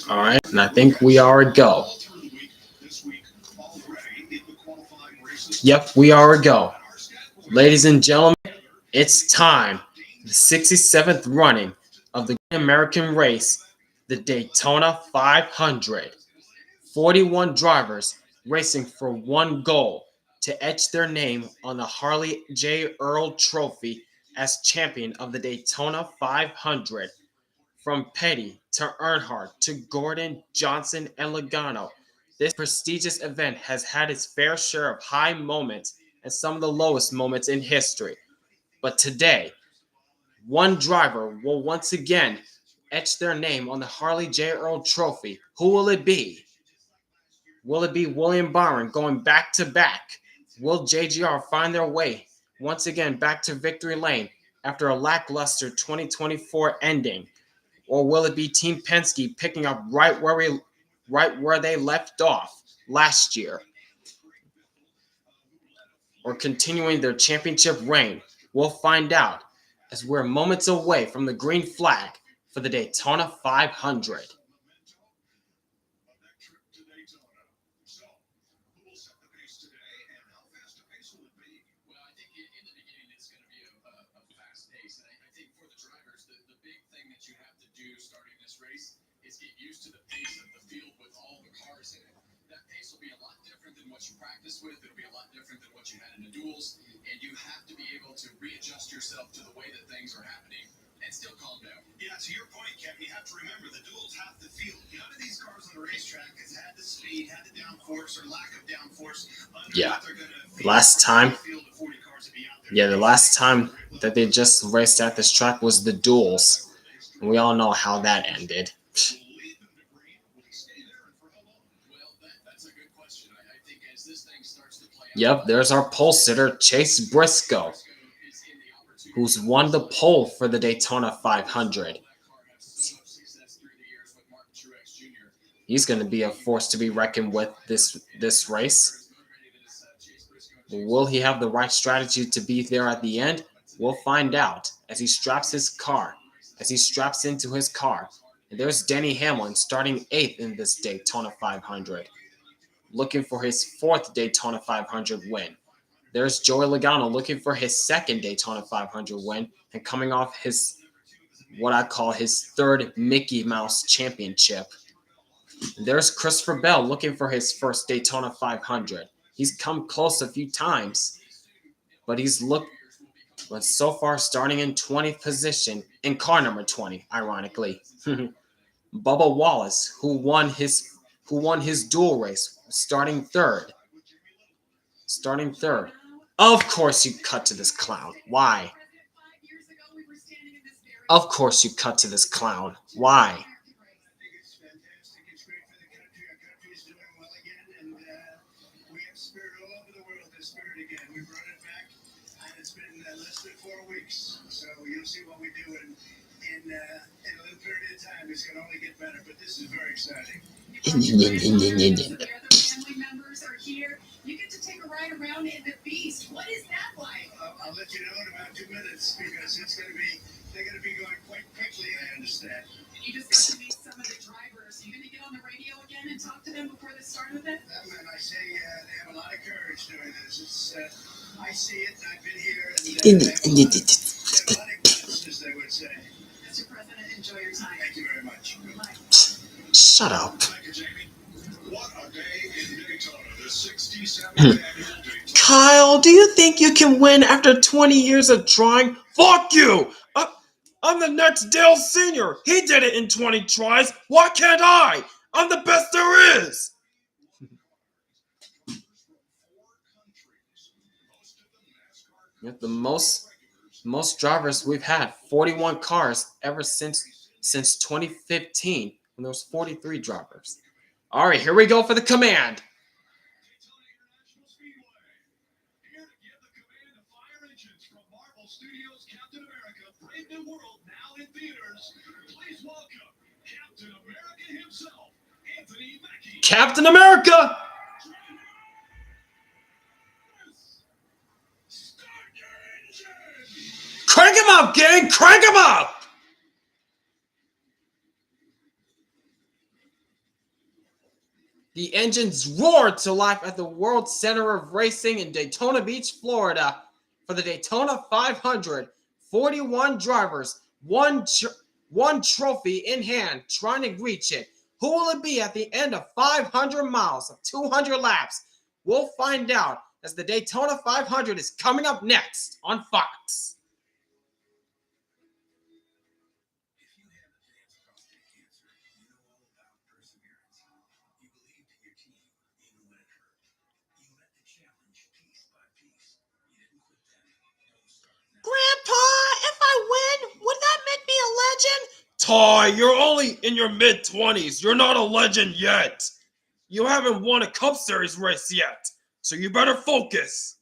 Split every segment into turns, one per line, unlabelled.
All right, and I think we are a go. Yep, we are a go. Ladies and gentlemen, it's time. The 67th running of the American race, the Daytona 500. 41 drivers racing for one goal to etch their name on the Harley J. Earl Trophy as champion of the Daytona 500. From Petty to Earnhardt to Gordon, Johnson, and Logano, this prestigious event has had its fair share of high moments and some of the lowest moments in history. But today, one driver will once again etch their name on the Harley J. Earl Trophy. Who will it be? Will it be William Byron going back to back? Will JGR find their way once again back to victory lane after a lackluster 2024 ending? Or will it be Team Penske picking up right where they left off last year? Or continuing their championship reign? We'll find out as we're moments away from the green flag for the Daytona 500.
With it'll be a lot different than what you had in the duels, and you have to be able to readjust yourself to the way that things are happening and still calm down.
Yeah, to your point, Kevin, you have to remember the duels have the feel. None of these cars on the racetrack has had the speed, had the downforce, or lack of downforce.
Yeah, last time that they just raced at this track was the duels, and we all know how that ended. Yep, there's our pole sitter, Chase Briscoe, who's won the pole for the Daytona 500. He's going to be a force to be reckoned with this race. Will he have the right strategy to be there at the end? We'll find out as he straps into his car. And there's Denny Hamlin starting 8th in this Daytona 500. Looking for his 4th Daytona 500 win. There's Joey Logano looking for his 2nd Daytona 500 win and coming off his, what I call his 3rd Mickey Mouse championship. There's Christopher Bell looking for his 1st Daytona 500. He's come close a few times, but so far starting in 20th position in car number 20, ironically. Bubba Wallace, who won his dual race, starting third. Of course you cut to this clown. Why? Of course you cut to this clown. Why?
So you'll see what we do in a little period of time. It's going to only get better, but this is very exciting. Family members are here. You get to take a ride around in the Beast. What is that like? I'll let you know in about 2 minutes because they're going to be going quite quickly, I understand. You just got to meet some of the drivers. Are you going to get on the radio again and talk to them before the start of it? And I say they have a lot of courage doing this. I see it, and I've been here, and a lot of guts, as they would say. Mr. President, enjoy your time. Thank you very much. Goodbye.
Shut up.
Thank you, Jamie. What a day in Daytona, the 67th annual Daytona.
Kyle, do you think you can win after 20 years of trying? Fuck you! I'm the next Dale Sr. He did it in 20 tries. Why can't I? I'm the best there is. The most drivers we've had, 41 cars ever since 2015, when there was 43 drivers. All right, here we go for the command. Captain America! Crank him up, gang! Crank him up! The engines roared to life at the World Center of Racing in Daytona Beach, Florida for the Daytona 500. 41 drivers, one trophy in hand, trying to reach it. Who will it be at the end of 500 miles of 200 laps? We'll find out as the Daytona 500 is coming up next on Fox. Grandpa, if I win, would that make me a legend? Ty, you're only in your mid-20s. You're not a legend yet. You haven't won a Cup Series race yet, so you better focus.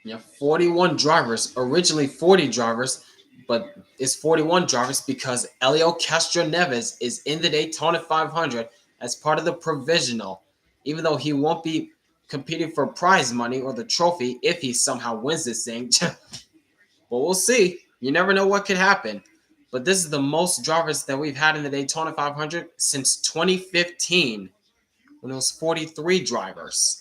Yeah, 41 drivers. Originally 40 drivers, but it's 41 drivers because Helio Castroneves is in the Daytona 500 as part of the provisional, even though he won't be competing for prize money or the trophy if he somehow wins this thing. But we'll see. You never know what could happen. But this is the most drivers that we've had in the Daytona 500 since 2015, when it was 43 drivers.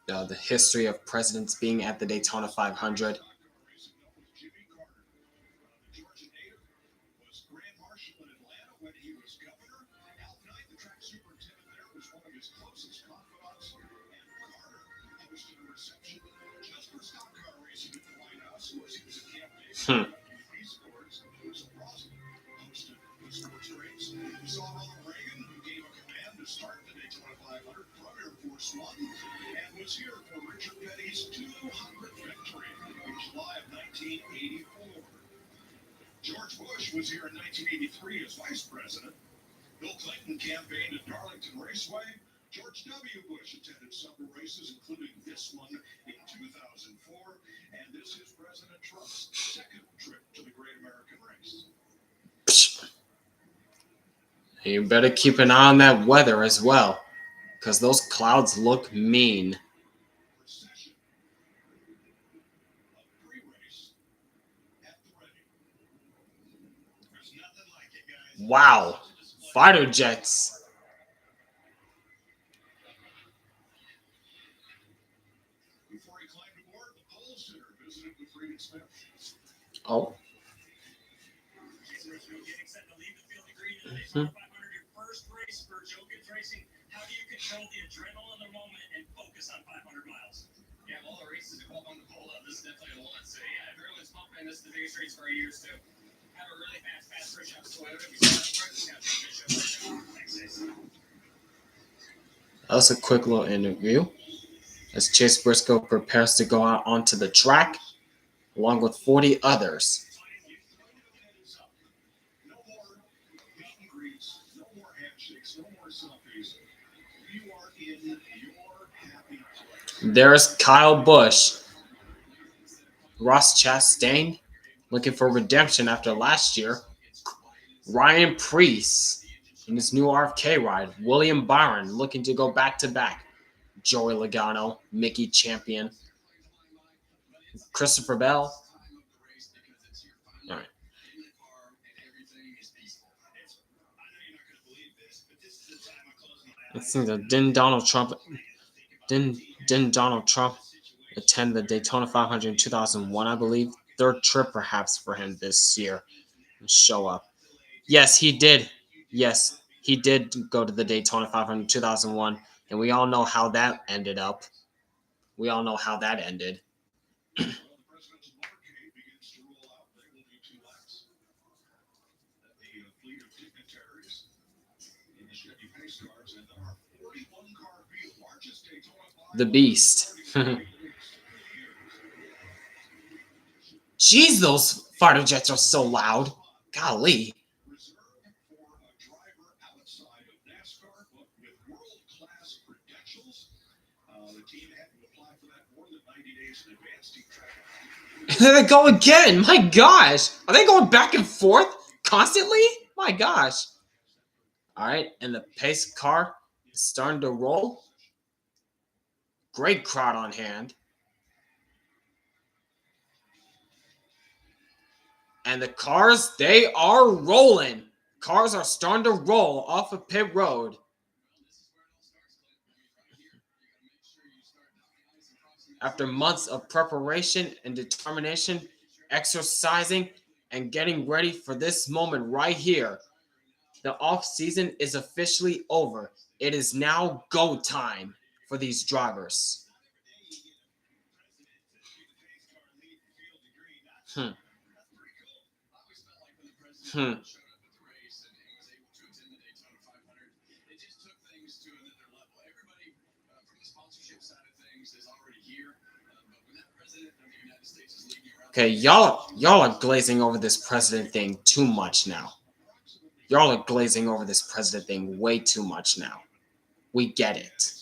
The history of presidents being at the Daytona 500.
And was here for Richard Petty's 200th victory in July of 1984. George Bush was here in 1983 as vice president. Bill Clinton campaigned at Darlington Raceway. George W. Bush attended several races, including this one in 2004. And this is President Trump's second trip to the Great American Race.
You better keep an eye on that weather as well, because those clouds look mean. Wow. Fighter jets. Oh. Mm-hmm.
How do you control the adrenaline in the moment and focus on 500 miles? Yeah, all the races are on the pole. This is definitely the one. So yeah, everyone's pumping. This is the biggest race for years too. Have a really fast push up. So whatever you
That was a quick little interview as Chase Briscoe prepares to go out onto the track along with 40 others. There's Kyle Busch. Ross Chastain looking for redemption after last year. Ryan Preece in his new RFK ride. William Byron looking to go back-to-back. Joey Logano, Mickey Champion. Christopher Bell. All right. It seems that didn't Donald Trump attend the Daytona 500 in 2001, I believe? Third trip perhaps for him this year and show up. Yes, he did. Yes, he did go to the Daytona 500 2001, and we all know how that ended up. We all know how that ended. The Beast. Jeez, those fighter jets are so loud. Golly. There they go again. My gosh. Are they going back and forth constantly? My gosh. All right, and the pace car is starting to roll. Great crowd on hand. And the cars, they are rolling. Cars are starting to roll off of pit road. After months of preparation and determination, exercising, and getting ready for this moment right here, the off-season is officially over. It is now go time for these drivers. Okay, y'all are glazing over this president thing too much now. Y'all are glazing over this president thing way too much now. We get it.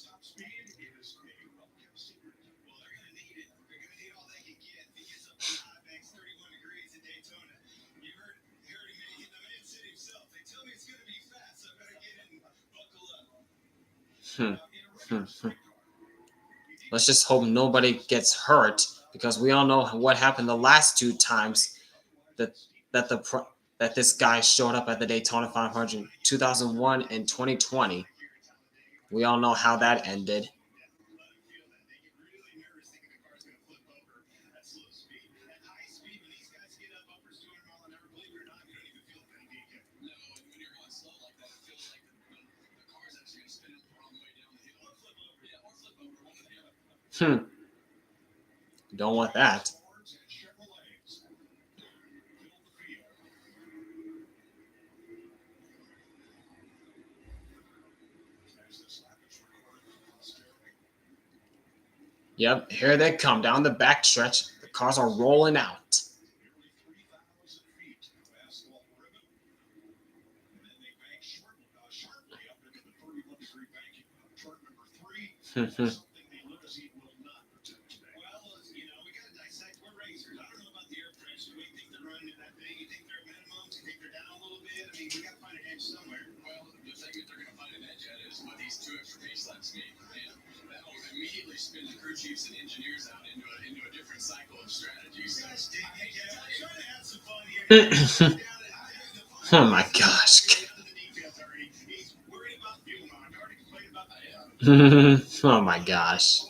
Let's just hope nobody gets hurt, because we all know what happened the last two times that this guy showed up at the Daytona 500, 2001 and 2020. We all know how that ended. Don't want that. Yep, here they come down the backstretch. The cars are rolling out.
Immediately spin the crew chiefs and engineers out into a different cycle of strategies.
Oh my gosh. Oh my gosh.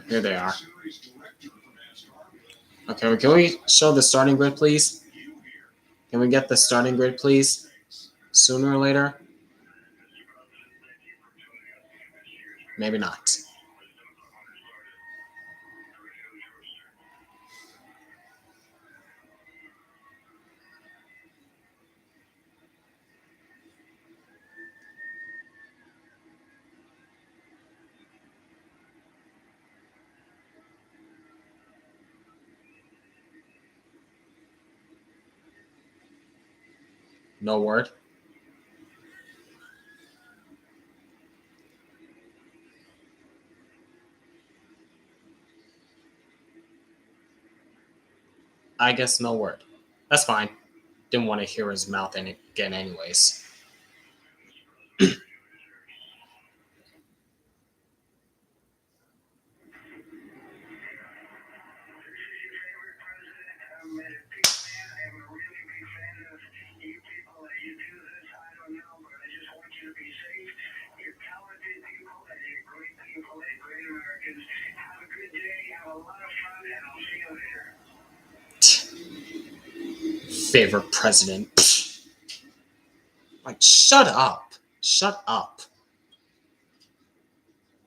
Here they are. Okay, can we show the starting grid, please? Can we get the starting grid, please? Sooner or later? Maybe not. No word. I guess no word. That's fine. Didn't want to hear his mouth again anyways. favorite president. Pfft. Like, shut up. Shut up.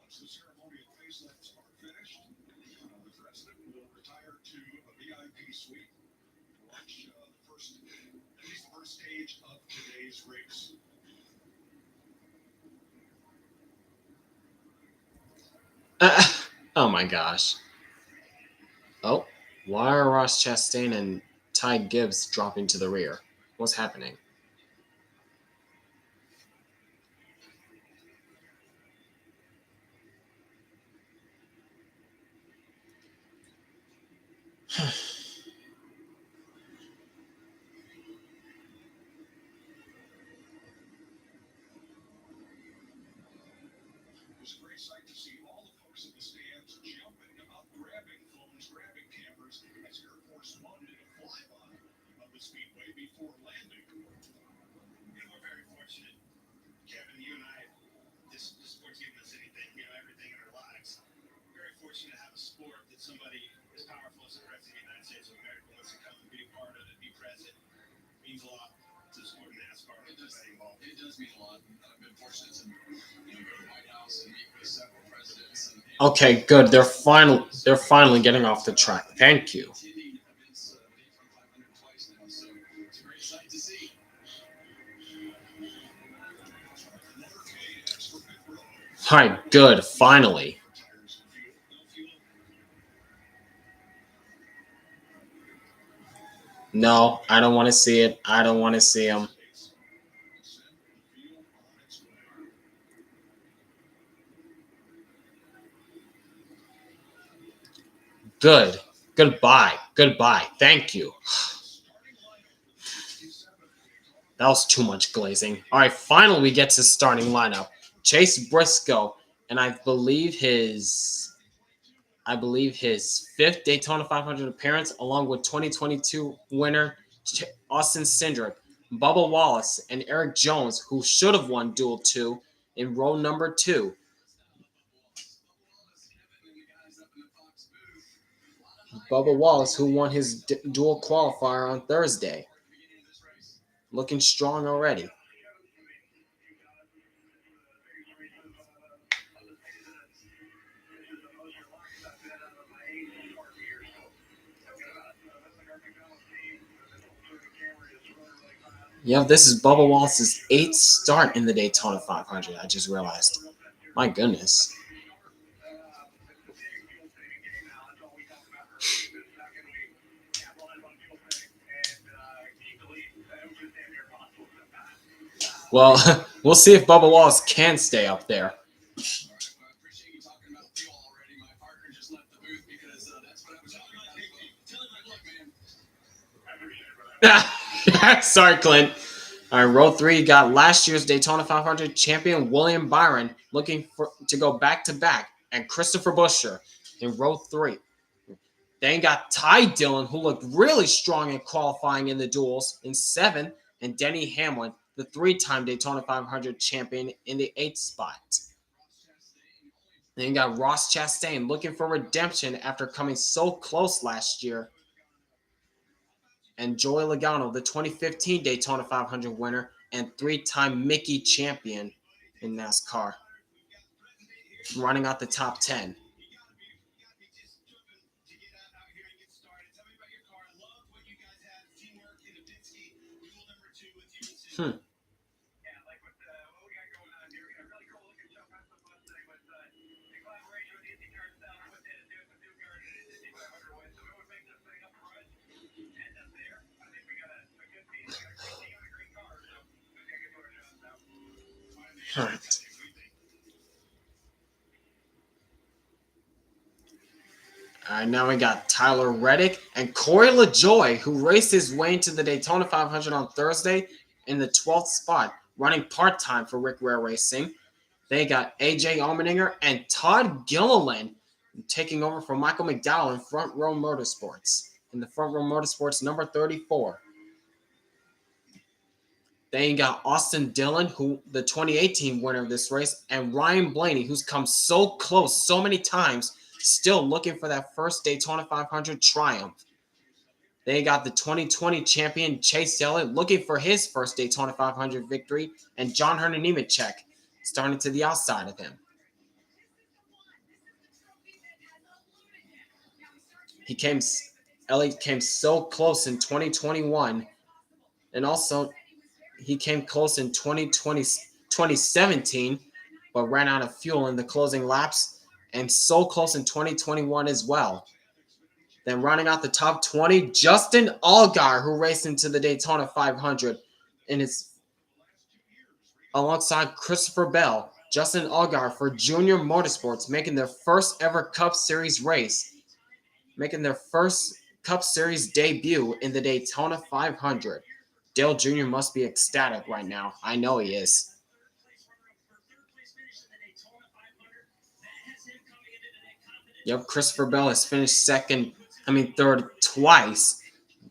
Once the ceremonial facelifts are finished, the president will retire to a VIP suite to watch at least the first stage of today's race.
Oh my gosh. Oh, why are Ross Chastain and Ty Gibbs dropping to the rear? What's happening?
It was a great sight to see all the folks in the stands jumping up, grabbing phones, grabbing cameras as Air Force One did a flyby of the speedway before landing. We're very fortunate, Kevin, you and I, this sport's given us anything, everything in our lives. Very fortunate to have a sport that somebody as powerful as the President of the United States of America wants to come and be a part of it, be present. It means a lot to the sport of NASCAR. It does mean a lot. I've been fortunate to go to the White House and meet with several presidents.
Okay, good. They're finally getting off the track. Thank you. All right, good. Finally. No, I don't want to see it. I don't want to see him. Good. Goodbye. Goodbye. Thank you. That was too much glazing. All right, finally we get to starting lineup. Chase Briscoe, and I believe his fifth Daytona 500 appearance, along with 2022 winner Austin Cindric, Bubba Wallace, and Eric Jones, who should have won Duel 2 in row number 2. Bubba Wallace, who won his dual qualifier on Thursday. Looking strong already. Yeah, this is Bubba Wallace's 8th start in the Daytona 500. I just realized. My goodness. Well, we'll see if Bubba Wallace can stay up there. Sorry, Clint. All right, row 3 got last year's Daytona 500 champion William Byron looking to go back-to-back, and Christopher Buescher in row 3. Then got Ty Dillon, who looked really strong in qualifying in the duels, in 7th, and Denny Hamlin, the 3-time Daytona 500 champion, in the 8th spot. Then you got Ross Chastain looking for redemption after coming so close last year, and Joey Logano, the 2015 Daytona 500 winner and 3-time Mickey champion in NASCAR, running out the top 10. All right. Now we got Tyler Reddick and Corey LaJoie, who raced his way into the Daytona 500 on Thursday in the 12th spot, running part-time for Rick Ware Racing. They got AJ Allmendinger and Todd Gilliland taking over for Michael McDowell in Front Row Motorsports, in the Front Row Motorsports number 34. Then you got Austin Dillon, who the 2018 winner of this race, and Ryan Blaney, who's come so close so many times, still looking for that first Daytona 500 triumph. They got the 2020 champion Chase Elliott looking for his first Daytona 500 victory, and John Hunter Nemechek starting to the outside of him. Elliott came so close in 2021, and also he came close in 2017, but ran out of fuel in the closing laps, and so close in 2021 as well. Then rounding out the top 20, Justin Allgaier, who raced into the Daytona 500 and is alongside Christopher Bell. Justin Allgaier for Junior Motorsports, making their first ever Cup Series race, making their first Cup Series debut in the Daytona 500. Dale Jr. must be ecstatic right now. I know he is. Yep, Christopher Bell has finished third twice,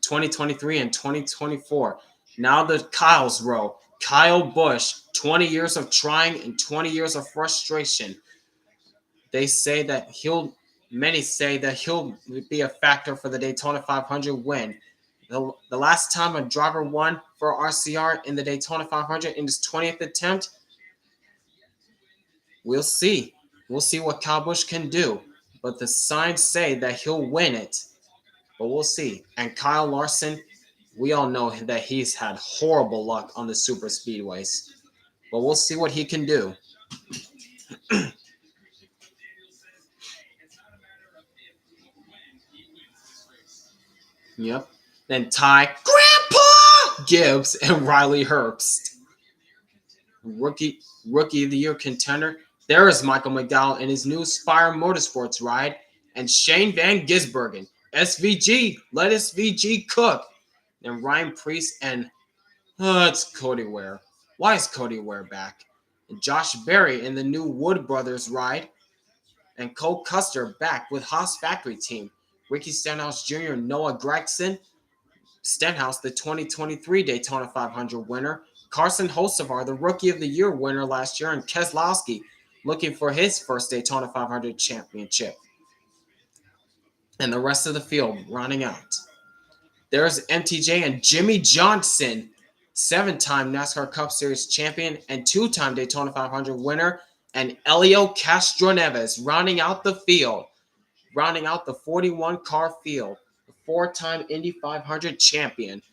2023 and 2024. Now the Kyle's row. Kyle Busch, 20 years of trying and 20 years of frustration. Many say that he'll be a factor for the Daytona 500 win. The last time a driver won for RCR in the Daytona 500 in his 20th attempt, we'll see. We'll see what Kyle Busch can do. But the signs say that he'll win it. But we'll see. And Kyle Larson, we all know that he's had horrible luck on the super speedways. But we'll see what he can do. Yep. Then Ty Grandpa Gibbs and Riley Herbst. Rookie of the Year contender. There is Michael McDowell in his new Spire Motorsports ride. And Shane Van Gisbergen. SVG. Let SVG cook. And Ryan Preece and it's Cody Ware. Why is Cody Ware back? And Josh Berry in the new Wood Brothers ride. And Cole Custer back with Haas Factory Team. Ricky Stenhouse Jr. and Noah Gregson. Stenhouse, the 2023 Daytona 500 winner. Carson Hocevar, the Rookie of the Year winner last year. And Keselowski looking for his first Daytona 500 championship. And the rest of the field running out. There's MTJ and Jimmy Johnson, 7-time NASCAR Cup Series champion and 2-time Daytona 500 winner, and Helio Castroneves rounding out the field, rounding out the 41-car field, the 4-time Indy 500 champion,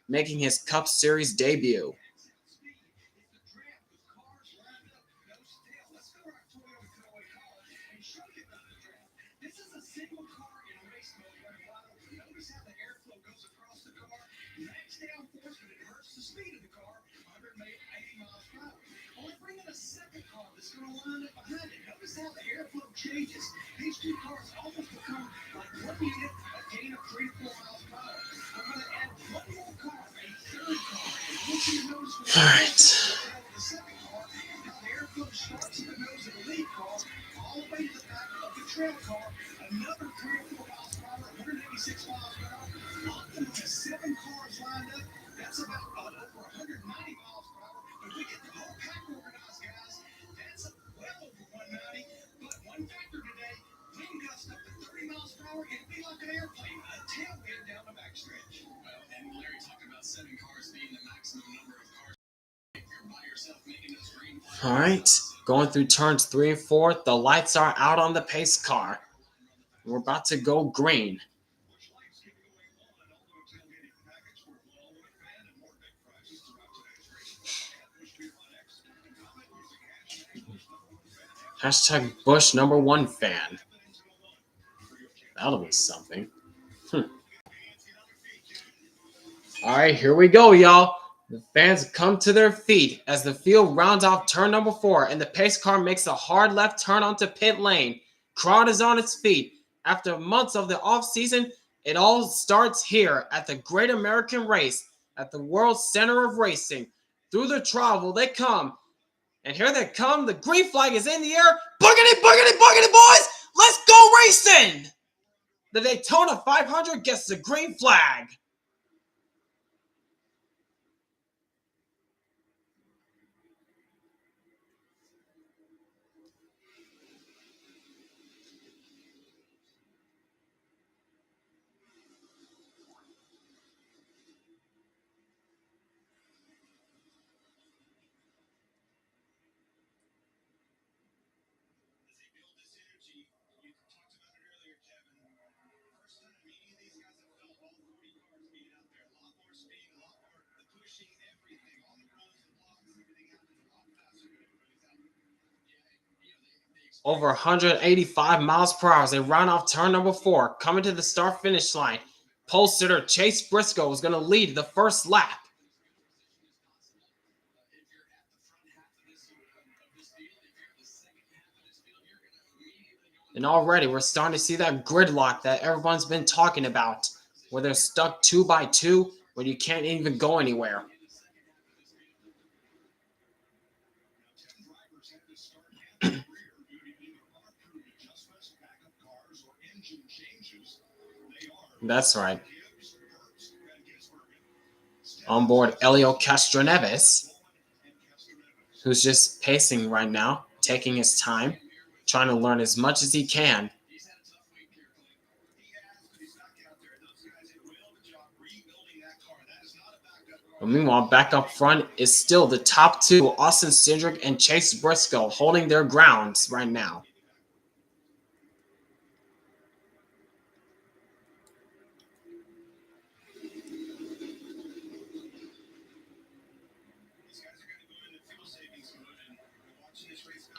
making his Cup Series debut.
Notice how the airflow changes. These two cars almost become like one unit, a gain of 3-4 miles per hour. I'm going to add one more car, a third car. And once you notice
All right.
the second car, how the airflow starts at the nose of the lead car, all the way to the back of the trail car, another 3 or 4 miles per hour, 186 miles per hour. Up to 7 cars lined up. That's about over 190 miles per hour. If we get the whole pack organized, guys, that's well over 190. But one factor today, wind gusts up to 30 miles per hour. It'd be like an airplane, a tailwind down the backstretch. Well, and Larry talked about 7 cars being the maximum number of cars. If you're by yourself making those green flags.
All right. Going through turns 3 and 4, the lights are out on the pace car. We're about to go green. Hashtag Bush #1 fan. That'll be something. All right, here we go, y'all. The fans come to their feet as the field rounds off turn number 4, and the pace car makes a hard left turn onto pit lane. Crowd is on its feet. After months of the offseason, it all starts here at the Great American Race, at the world center of racing. Through the travel, they come. And here they come. The green flag is in the air. Boogity, boogity, boogity, boys. Let's go racing. The Daytona 500 gets the green flag. over 185 miles per hour as they round off turn number 4, coming to the start-finish line. Pole sitter Chase Briscoe is going to lead the first lap. And already we're starting to see that gridlock that everyone's been talking about, where they're stuck 2 by 2, where you can't even go anywhere. That's right. On board Helio Castroneves, who's just pacing right now, taking his time, trying to learn as much as he can. But meanwhile, back up front is still the top 2, Austin Cindric and Chase Briscoe, holding their grounds right now.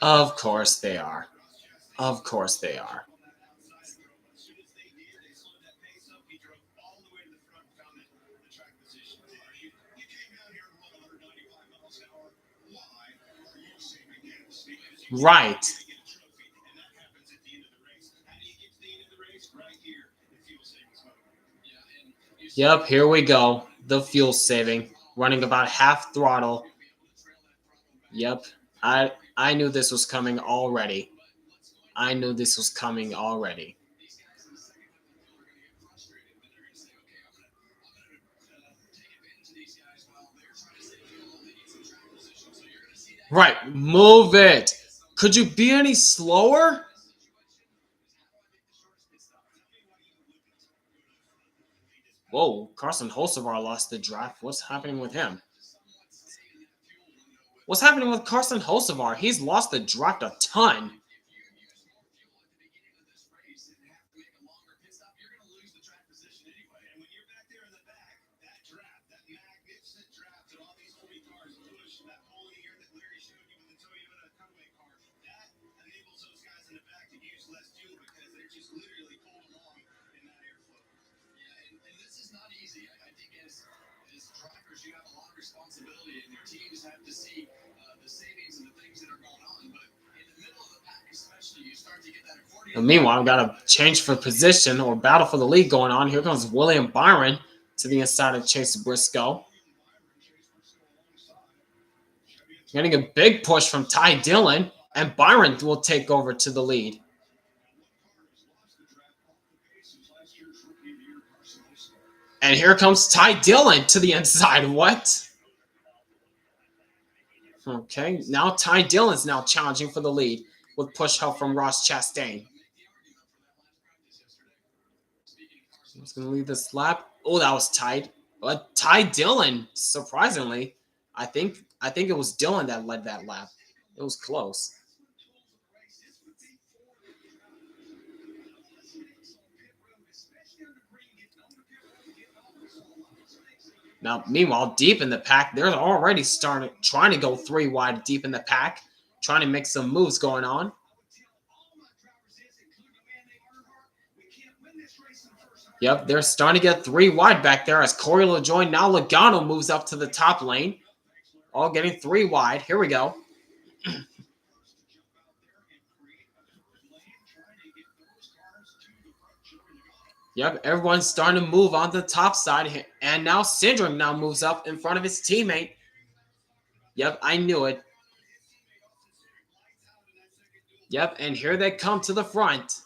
Of course they are. Of course they are. Right. Yep, here we go. The fuel saving, running about half throttle. Yep, I knew this was coming already. I knew this was coming already. Right, move it. Could you be any slower? Whoa, Carson Hocevar lost the draft. What's happening with him? What's happening with Carson Hocevar? He's lost the draft a ton.
You have a lot of responsibility, and your teams have to see the savings and the things that are going on. But in the middle of the pack, especially, you start to get that accordion.
Meanwhile, we've got a change for position or battle for the lead going on. Here comes William Byron to the inside of Chase Briscoe. Getting a big push from Ty Dillon, and Byron will take over to the lead. And here comes Ty Dillon to the inside. What? Okay, now Ty Dillon's now challenging for the lead with push help from Ross Chastain. Who's going to lead this lap? Oh, that was tight. But Ty Dillon, surprisingly, I think it was Dillon that led that lap. It was close. Now, meanwhile, deep in the pack, they're already trying to go 3 wide deep in the pack, trying to make some moves going on. Yep, they're starting to get 3 wide back there as Corey LaJoie, now Logano moves up to the top lane. All getting 3 wide. Here we go. Yep, everyone's starting to move on the top side. And now Cindric now moves up in front of his teammate. Yep, I knew it. Yep, and here they come to the front.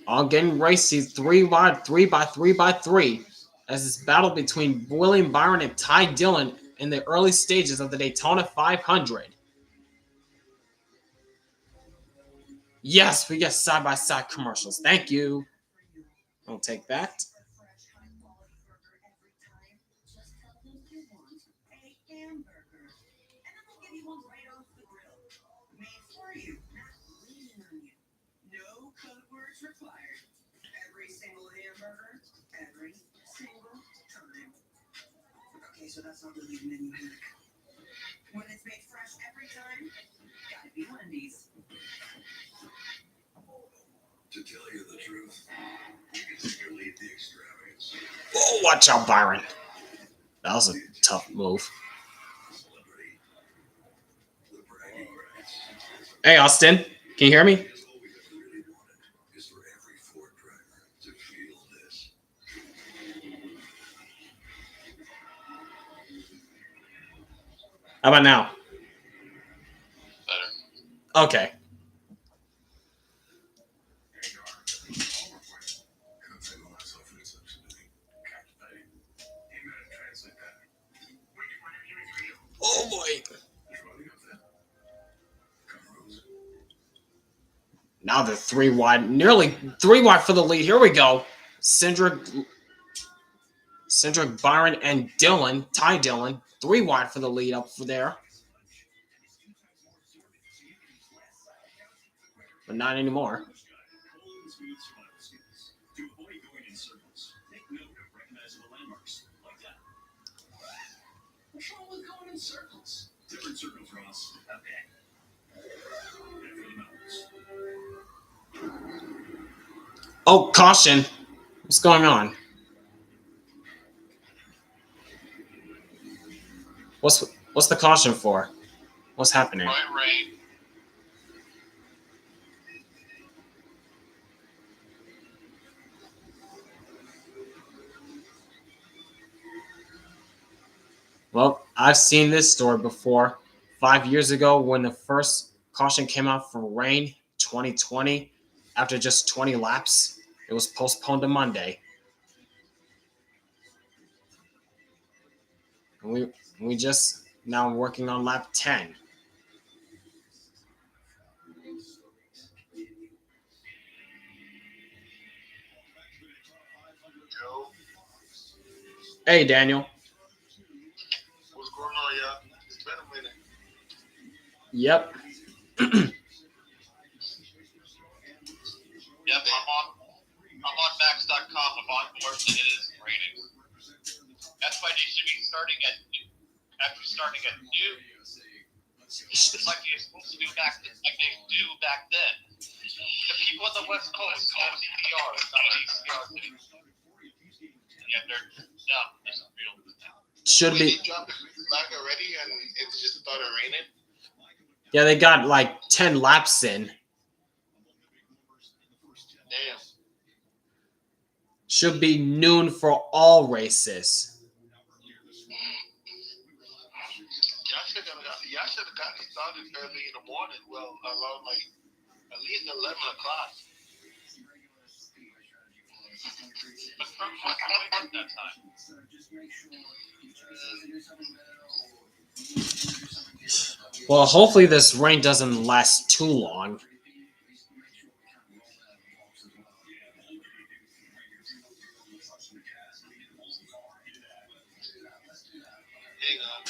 All getting racy, 3 wide, 3 by 3 by 3. As this battle between William Byron and Ty Dillon in the early stages of the Daytona 500. Yes, we get side-by-side commercials. Thank you. I'll take that.
required. Every single hamburger, every single time. Okay, so that's not really a menu hack. When it's made fresh every time, gotta be Wendy's.
To tell you the truth, you can take or leave the extravagance.
Oh, watch out, Byron. That was a tough move.
Celebrity. The bragging rights.
Hey, Austin. Can you hear me?
Because all we ever really wanted is for every Ford driver to feel this.
How about now?
Better.
Okay. Oh boy. Now they're 3 wide, nearly 3 wide for the lead. Here we go. Cindric, Byron, and Dylan, Ty Dillon, 3 wide for the lead up for there. But not anymore.
What's wrong with going in circles? Different circles, Ross. Okay.
Oh, caution. What's going on? What's the caution for? What's happening?
Right, rain.
Well, I've seen this story before. 5 years ago, when the first caution came out for rain, 2020, after just 20 laps, it was postponed to Monday. And we just now working on lap 10.
Joe,
Hey, Daniel.
what's going on, y'all? It's been a minute.
Yep.
Yep, I'm on Max.com. I'm on board that it is raining. That's why they should be starting at noon. It's like you're supposed to do like they do back then. The people on the West Coast have CPRs, not ACRs anymore. Yeah, they're dumb. It's real.
Should be.
They dropped the flag already and it just started raining.
Yeah, they got like 10 laps in.
Damn.
Should be noon for all races.
Y'all should have gotten started early in the morning. Well, around like at least 11 o'clock. But from what at that time?
Well, hopefully this rain doesn't last too long.
Hang on.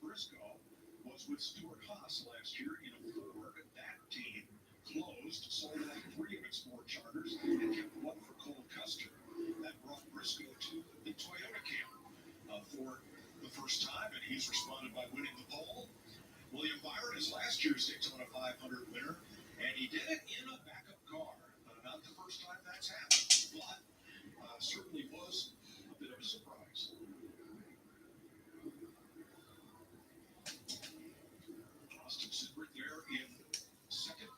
Briscoe was with Stuart Haas last year in a Ford. That team closed, sold out 3 of its 4 charters, and kept 1 for Cole Custer. That brought Briscoe to the Toyota camp for the first time, and he's responded by winning the pole. William Byron is last year's Daytona 500 winner, and he did it in a backup car. Not the first time that's happened, but certainly was a bit of a surprise. Austin Cindric there in second.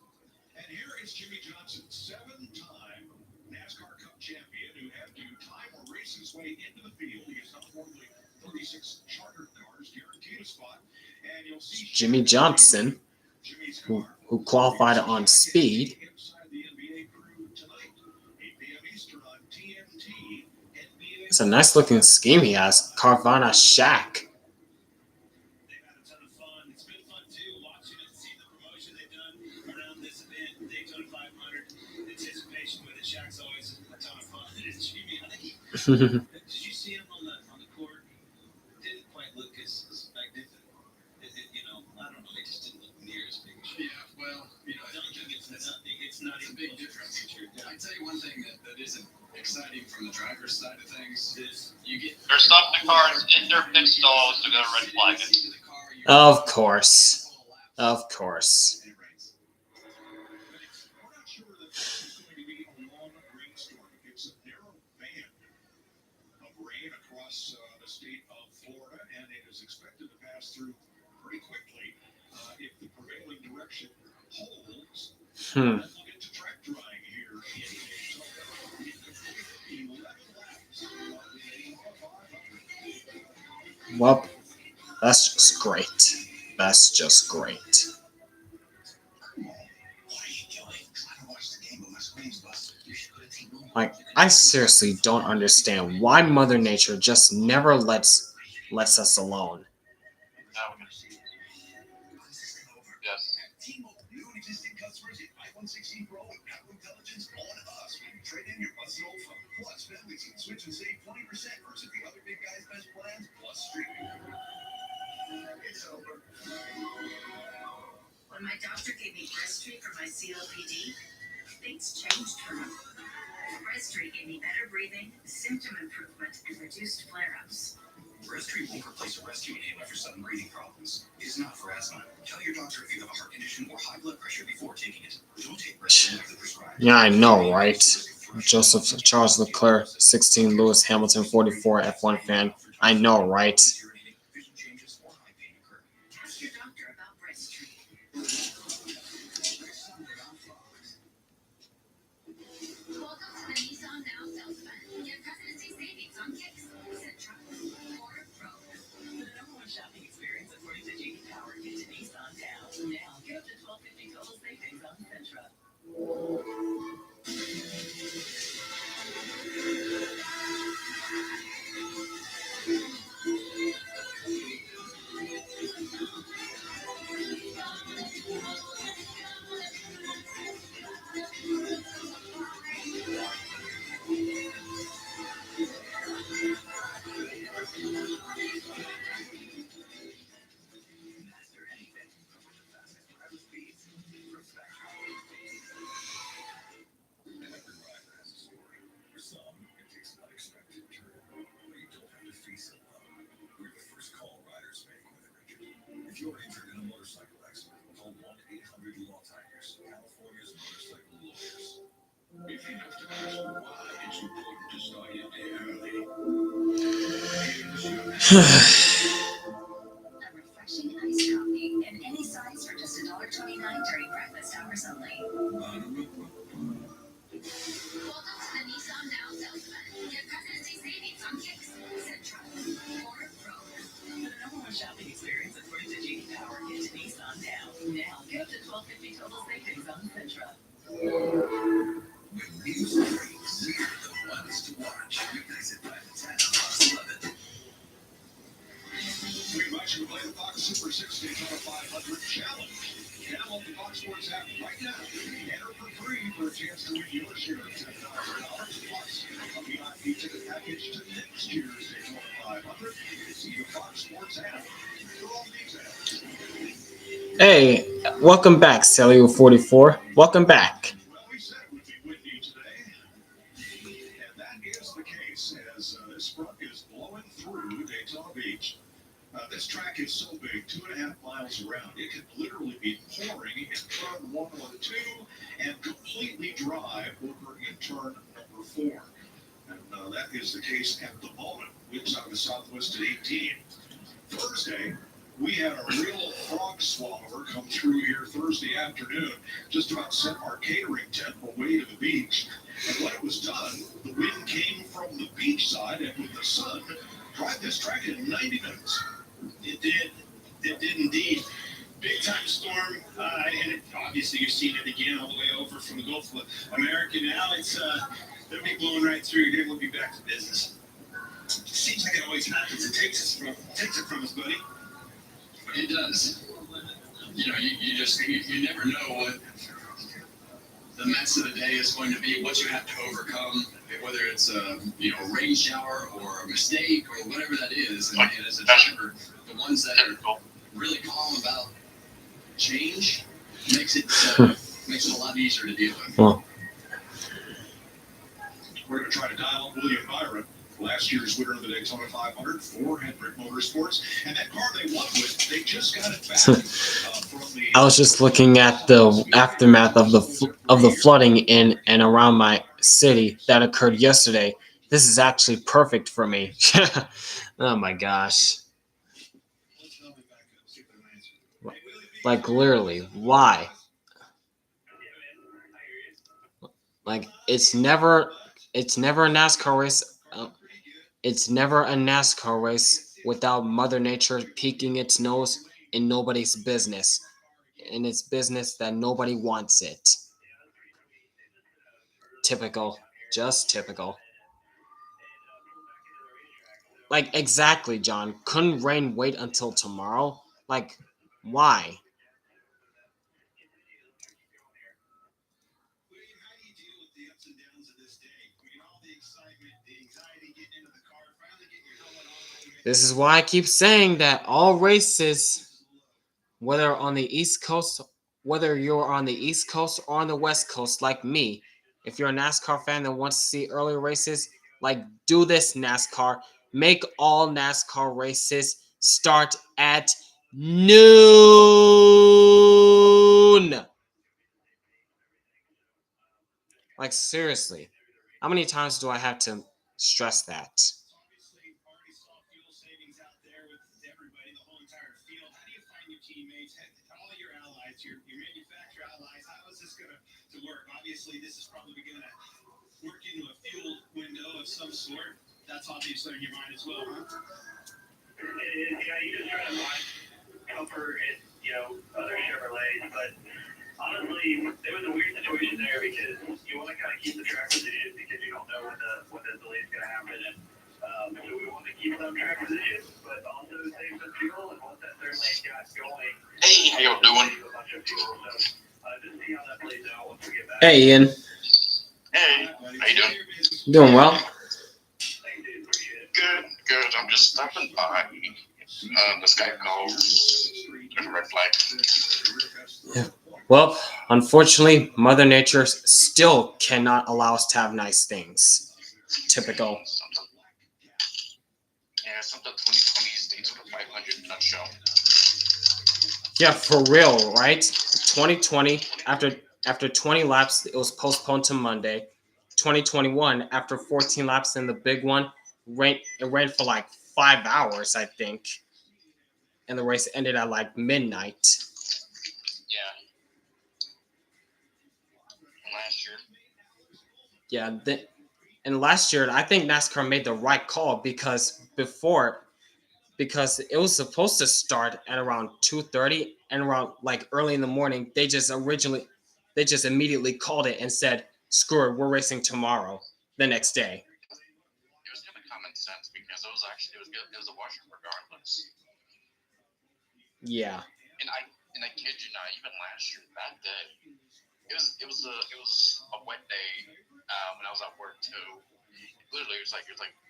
And here is Jimmy Johnson, 7-time NASCAR Cup champion who had to time or race his way into the field. He has now formally 36 chartered cars guaranteed a spot. And you'll see
Jimmy Johnson, who qualified on speed. It's a nice looking scheme he has. Carvana Shack.
They've had a ton of fun. It's been fun too, watching it, see the promotion they've done around this event, Daytona 500. The Did you see him on the court? Didn't quite look as magnificent. I don't know. They just didn't look near as big. Yeah, well, I don't think it's nothing. It's not a big difference. I tell you one thing that isn't exciting from the driver's side of things is you get.
They're stopping the cars in their pit stalls to go to red flag it.
Of course. Of course.
We're not sure that this is going to be a long rainstorm. It's a narrow band of rain across the state of Florida, and it is expected to pass through pretty quickly if the prevailing direction holds. Then we'll get to track drying here in Daytona. 11 laps of the 500.
Well, that's just great. That's just great. Like, I seriously don't understand why Mother Nature just never lets us alone.
Yes.
T-Mobile, new and existing customers get iPhone 16 Pro with Apple Intelligence on us when you trade in your busted old phone. Plus, families can switch and save 20% versus the other big guys' best plans, plus streaming. It's over.
When my doctor gave me Bristol for my COPD, things changed for me. Bristol gave me better breathing, symptom improvement, and reduced flare-ups.
Bristol won't replace a rescue inhaler for sudden breathing problems. It's not for asthma. Tell your doctor if you have a heart condition or high blood pressure before taking it. Don't take Bristol like the prescribed.
Yeah, I know, right? Joseph Charles Leclerc, 16, Lewis Hamilton, 44, F1 fan. I know, right?
Ask your doctor about Bristol. Welcome to the Nissan Now sales event. Get President's Day savings on kicks, Sentra, or Pro. The #1 shopping experience according to J.D. Power. Get to Nissan Now. Get up to $12.50 total savings on Sentra.
Master anything from the fastest driver speeds. Respect. Every rider has a story. For some, it takes an unexpected turn, but you don't have to face it alone. We're the first call riders make when they're injured. If you're injured in a motorcycle accident, call 1-800-LAW-TIGERS, California's motorcycle lawyers. If you have to question why, it's important to start your day early. Here's your
A refreshing iced coffee in any size for just $1.29 during breakfast hours only. Welcome to the Nissan Now sales event. Get President's Day savings on kicks, Sentra, or Pro. The #1 shopping experience according to J.D. Power. Get to Nissan Now. Get up to $12.50 total savings on Sentra.
When news breaks, we're the ones to watch. Weeknights at 5 to 10 on Fox 11. We invite you to play the Fox Super 6 Daytona 500 Challenge. Download the Fox Sports app right now. Enter for free for a chance to win your share of $10,000 plus a VIP ticket package to next year's Daytona 500. See your Fox Sports app for all details.
Hey, welcome back, Celio44. Welcome back.
Well, we said it would be windy today, and that is the case as this front is blowing through Daytona Beach. This track is so big, 2.5 miles around. It could literally be pouring in turn 1 or 2 and completely dry over in turn number 4. And that is the case at the moment. Winds out of the southwest at 18. Thursday, we had a real frog swallower come through here Thursday afternoon. Just about sent our catering tent away to the beach. And when it was done, the wind came from the beach side, and with the sun, dried this track in 90 minutes.
It did. It did indeed. Big time storm, and obviously you've seen it again all the way over from the Gulf of America. Now they'll be blowing right through here. We'll be back to business. Seems like it always happens. It takes it from us, buddy.
It does. You know, you never know what
the mess of the day is going to be what you have to overcome, whether it's a rain shower or a mistake or whatever that is. And as a driver, the ones that are really calm about change makes it a lot easier to deal with.
Well,
We're going to try to dial William Byron, last year's winner of the Daytona 500 for Hendrick Motorsports, and that car they won with, they just got it back from the.
I was just looking at the aftermath of the flooding in and around my city that occurred yesterday. This is actually perfect for me. Oh my gosh. Like literally, why? Like it's never a NASCAR race. It's never a NASCAR race without Mother Nature peeking its nose in nobody's business. In its business that nobody wants it. Typical. Just typical. Like, exactly, John. Couldn't rain wait until tomorrow? Like, why? This is why I keep saying that all races, whether you're on the East Coast or on the West Coast like me, if you're a NASCAR fan that wants to see early races, like do this NASCAR. Make all NASCAR races start at noon. Like seriously, how many times do I have to stress that?
Obviously, this is probably going to work into a fuel window of some sort. That's obviously on your mind as well, huh? You just try to find comfort in, other Chevrolets, but honestly, there was a weird situation there because you want to kind of keep the track position because you don't know when the delay is going to happen, and so we want to keep some track position, but also save the fuel, and once that third lane got going,
Hey, how y'all doing?
a bunch of fuel, so just see how that plays out once we get back.
Hey, Ian.
Hey, how you doing?
Doing well?
Good. I'm just stopping by. The Skype calls. There's a red flag.
Yeah. Well, unfortunately, Mother Nature still cannot allow us to have nice things. Typical.
Something 2020's Daytona 500 nutshell.
Yeah, for real, right? 2020, after 20 laps, it was postponed to Monday. 2021, after 14 laps in the big one, it ran for like 5 hours, I think. And the race ended at like midnight.
Yeah. Last year.
Yeah, and last year, I think NASCAR made the right call because it was supposed to start at around 2:30 and around like early in the morning, they just immediately called it and said, screw it, we're racing tomorrow, the next day.
It was kind of common sense because it was a washer regardless.
Yeah.
And I kid you not, even last year, that day, it was a wet day when I was at work too. Literally, it was like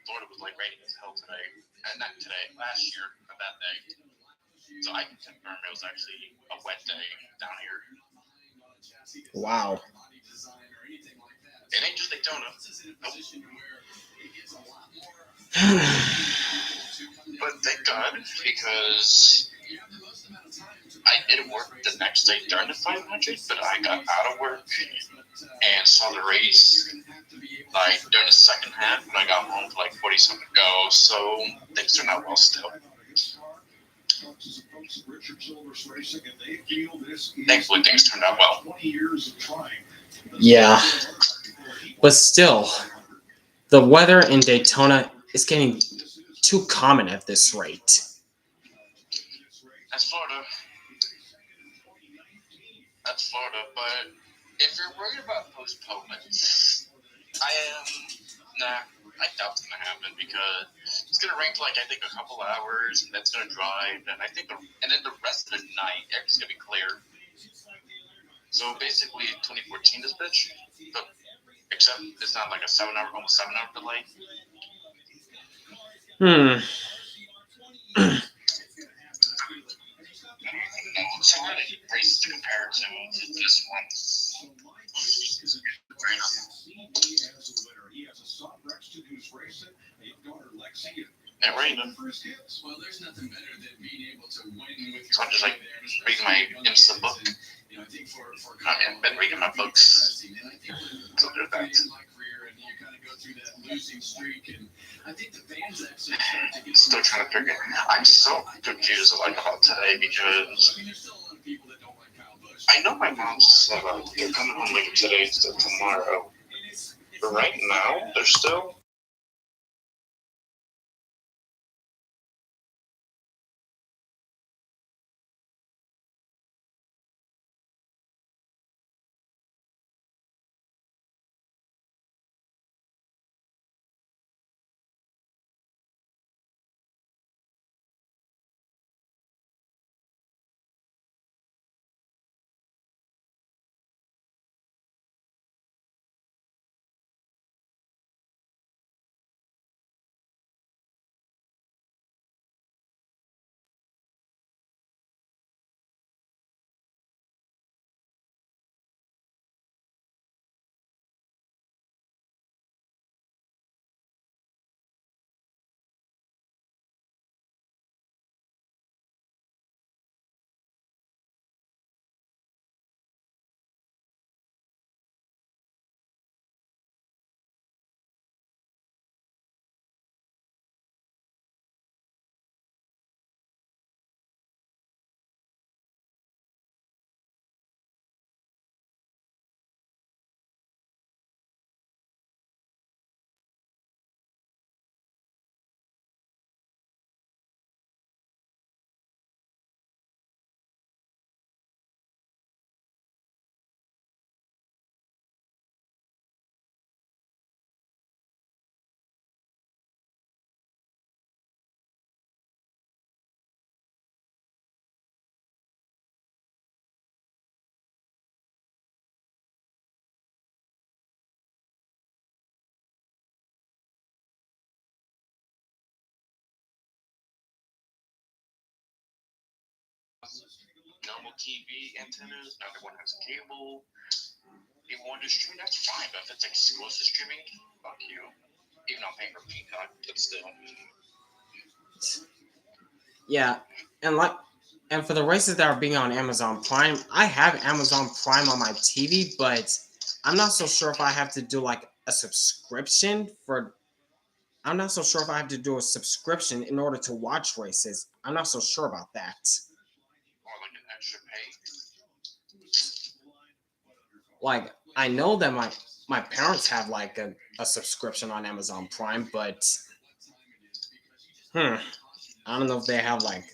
Florida was like raining as hell today, and not today, last year, or that day. So I can confirm it was actually a wet day down here.
Wow.
It ain't just Daytona. Nope. But thank God, because I did work the next day during the 500, but I got out of work and saw the race like during the second half, and I got home for like 40-something to go, so things turned out well still. Thankfully, things turned out well.
Yeah. But still, the weather in Daytona is getting too common at this rate.
That's Florida, but if you're worried about postponements, I doubt it's gonna happen because it's gonna rain for like I think a couple hours, and that's gonna dry, and then the rest of the night it's gonna be clear. So basically, 2014 this bitch, but except it's not like a 7 hour, almost 7 hour delay. It's hard races to compare to this one. It rained.
Well, there's nothing better than being able to win with
So I'm just like reading my Insta book.
I think for
I've been reading my books. So there's that.
my career, and you kind of go through that losing streak, and I think the fans actually start to get
Still trying to figure. I'm so confused like about today because
I mean, there's still a lot of people that don't like Kyle Busch.
I know my mom said they're coming home later today to tomorrow. But right now they're still. Normal TV antennas, now everyone has cable. People want to stream, that's fine, but if it's exclusive streaming, fuck you. Even though I'm paying for Peacock, but still.
Yeah, and for the races that are being on Amazon Prime, I have Amazon Prime on my TV, but I'm not so sure if I have to do like a subscription for. I'm not so sure if I have to do a subscription in order to watch races. I'm not so sure about that.
Or like an extra pay.
Like I know that my parents have like a subscription on Amazon Prime, but I don't know if they have like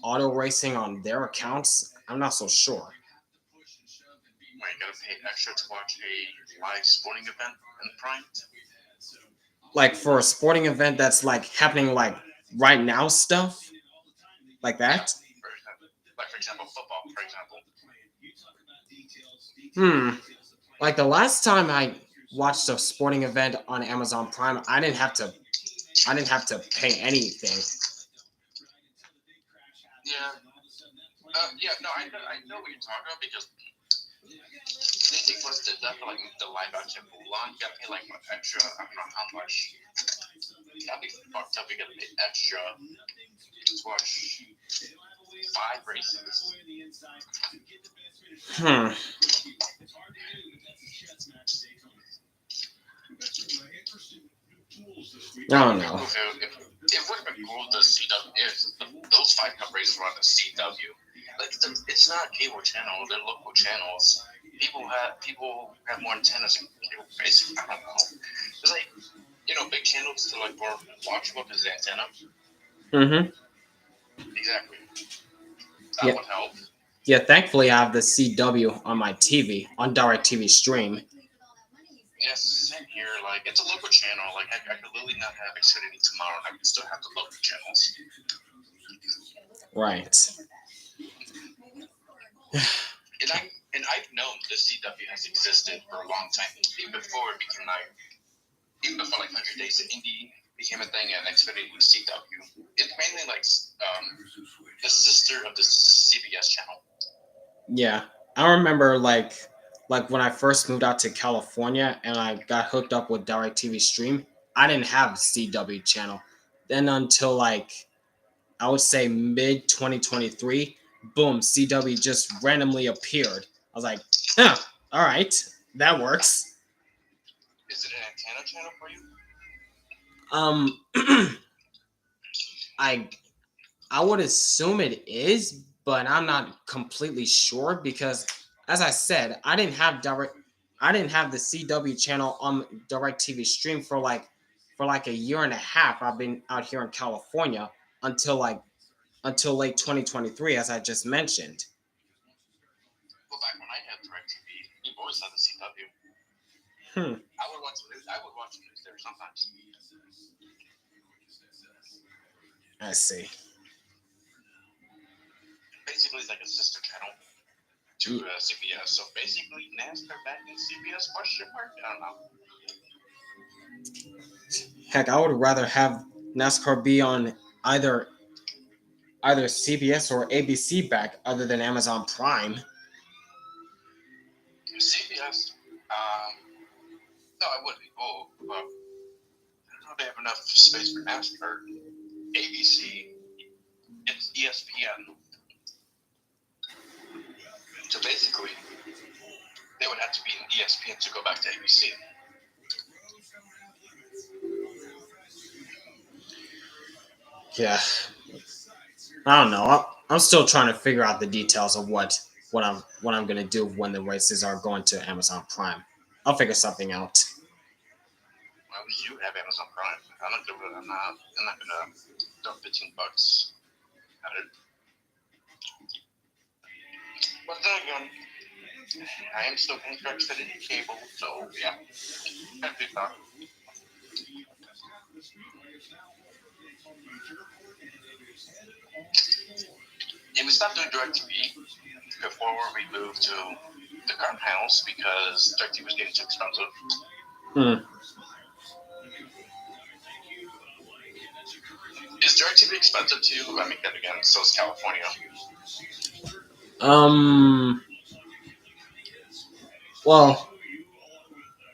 auto racing on their accounts. I'm not so sure.
Where you gotta pay extra to watch a live sporting event in Prime.
Like for a sporting event that's like happening like right now stuff like that.
Like for example, football, for example.
Like the last time I watched a sporting event on Amazon Prime, I didn't have to pay anything.
Yeah. No, I know what you're talking about because Disney Plus did that for like the live action Mulan. You gotta pay like what extra, I don't know how much. That'd be fucked up. You gotta pay extra to watch 5 races.
I don't know.
It would have been cool to see if those 5 cup races were on the CW. Like it's not a cable channel; they're local channels. People have more antennas than cable. Basically, I don't know. It's like big channels to like more watchable because the antenna. Exactly. That would help.
Yeah, thankfully I have the CW on my TV on DirecTV Stream.
Yes, same here. Like it's a local channel. Like I could literally not have Xfinity tomorrow, and I could still have the local channels.
Right.
And I've known
the CW has existed for a long time, even before it became even before 100 Days of Indy became a thing and Xfinity was CW. It's mainly the sister of the CBS channel.
Yeah, I remember like when I first moved out to California and I got hooked up with DirecTV Stream. I didn't have CW channel. Then until I would say mid 2023, boom, CW just randomly appeared. I was like, huh, all right, that works.
Is it an antenna channel for you?
I would assume it is, but I'm not completely sure because, as I said, I didn't have the CW channel on DirecTV Stream for like a year and a half. I've been out here in California until late 2023, as I just mentioned.
Well, back when I had DirecTV, we always had the CW.
Hmm.
I would watch the news there sometimes.
I see.
Basically, it's like a sister channel to CBS. So basically, NASCAR back in CBS question mark? I don't know.
Heck, I would rather have NASCAR be on either CBS or ABC back, other than Amazon Prime.
CBS, no, I wouldn't. Oh, I don't know if they have enough space for NASCAR. ABC, it's ESPN. So basically, they would have to be in ESPN to go back to ABC.
Yeah, I don't know. I'm still trying to figure out the details of what I'm gonna do when the races are going to Amazon Prime. I'll figure something out.
Well, you have Amazon Prime. I'm not gonna dump $15 at it. But then again, I am still paying for Xfinity cable, so yeah, that'd be fun. And we stopped doing DirecTV before we moved to the current house because DirecTV was getting too expensive. Is DirecTV expensive too? I mean, then again, so is California.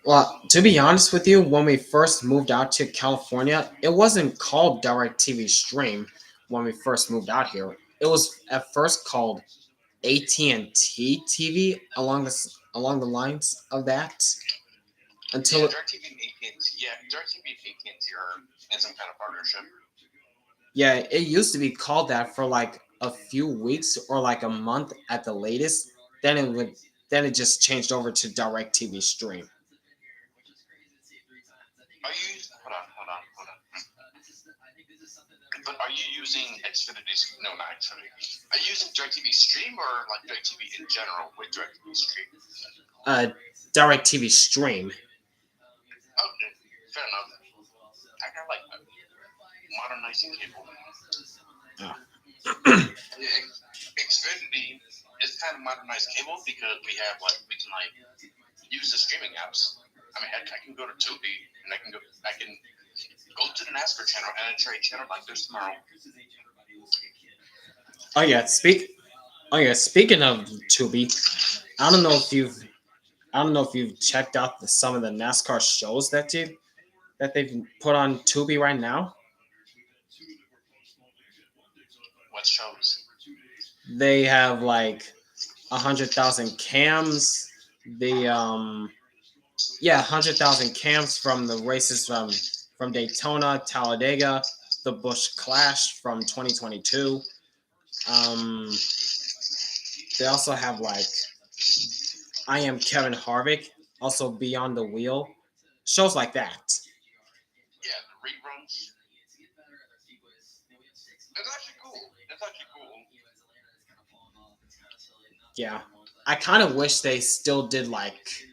Well, to be honest with you, when we first moved out to California, it wasn't called DirecTV Stream. When we first moved out here, it was at first called AT&T TV, along the lines of that. Until
DirecTV and AT&T, DirecTV and AT&T are in some kind of partnership.
Yeah, it used to be called that for like a few weeks or like a month at the latest. Then it just changed over to DirecTV Stream.
But are you using Xfinity? No, not Xfinity. Are you using DirecTV Stream or like DirecTV in general with DirecTV Stream?
DirecTV Stream.
Okay, fair enough. I kind of like that. Modernizing cable.
Oh.
Xfinity is kind of modernized cable because we can use the streaming apps. I mean, heck, I can go to Tubi and I can go to the NASCAR channel and a trade channel like there's tomorrow.
Oh yeah, speaking of Tubi, I don't know if you've checked out some of the NASCAR shows that they've put on Tubi right now.
What shows?
They have like 100,000 cams. 100,000 cams from the races from Daytona, Talladega, the Busch Clash from 2022. They also have like I Am Kevin Harvick, also Beyond the Wheel, shows like that.
Yeah, the reruns. That's actually cool.
Yeah, I kind of wish they still did like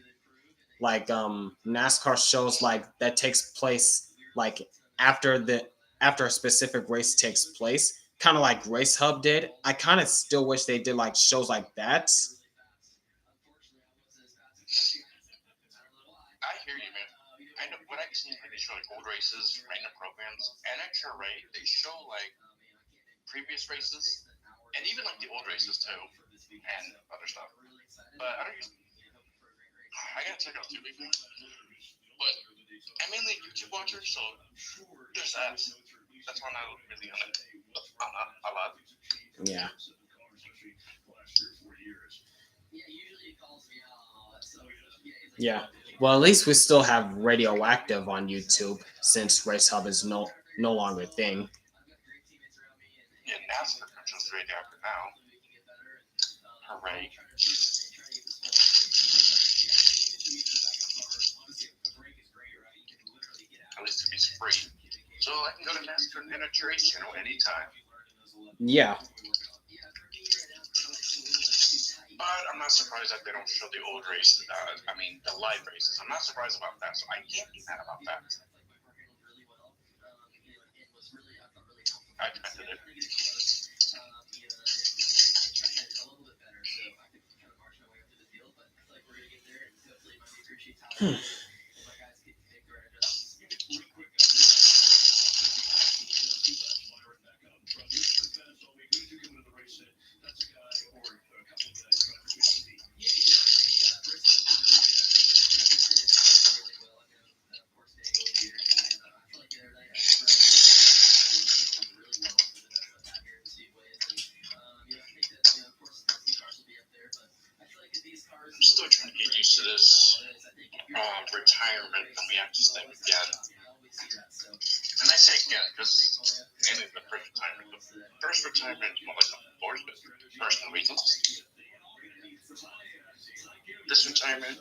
NASCAR shows like that takes place like after a specific race takes place, kind of like Race Hub did. I kind of still wish they did like shows like that.
I've seen, like, they show like old races, random programs, NHRA, they show like previous races, and even like the old races too, and other stuff. But I don't use. I gotta check out TV. But I'm mainly a YouTube watcher, so there's that. That's why I'm not really on it a lot.
Yeah. Yeah. Well, at least we still have Radioactive on YouTube since Race Hub is no longer a thing.
Yeah, NASCAR controls Radioactive now. Hooray. At least if it's free. So I can go to NASCAR and enter your race channel anytime.
Yeah.
But I'm not surprised that they don't show the old races. The live races. I'm not surprised about that, so I can't be mad about that. I expected it. I'm still trying to get used to this retirement from the actors thing again. And I say again, because mainly the first retirement. The first retirement is more like a forced personal reasons. This retirement.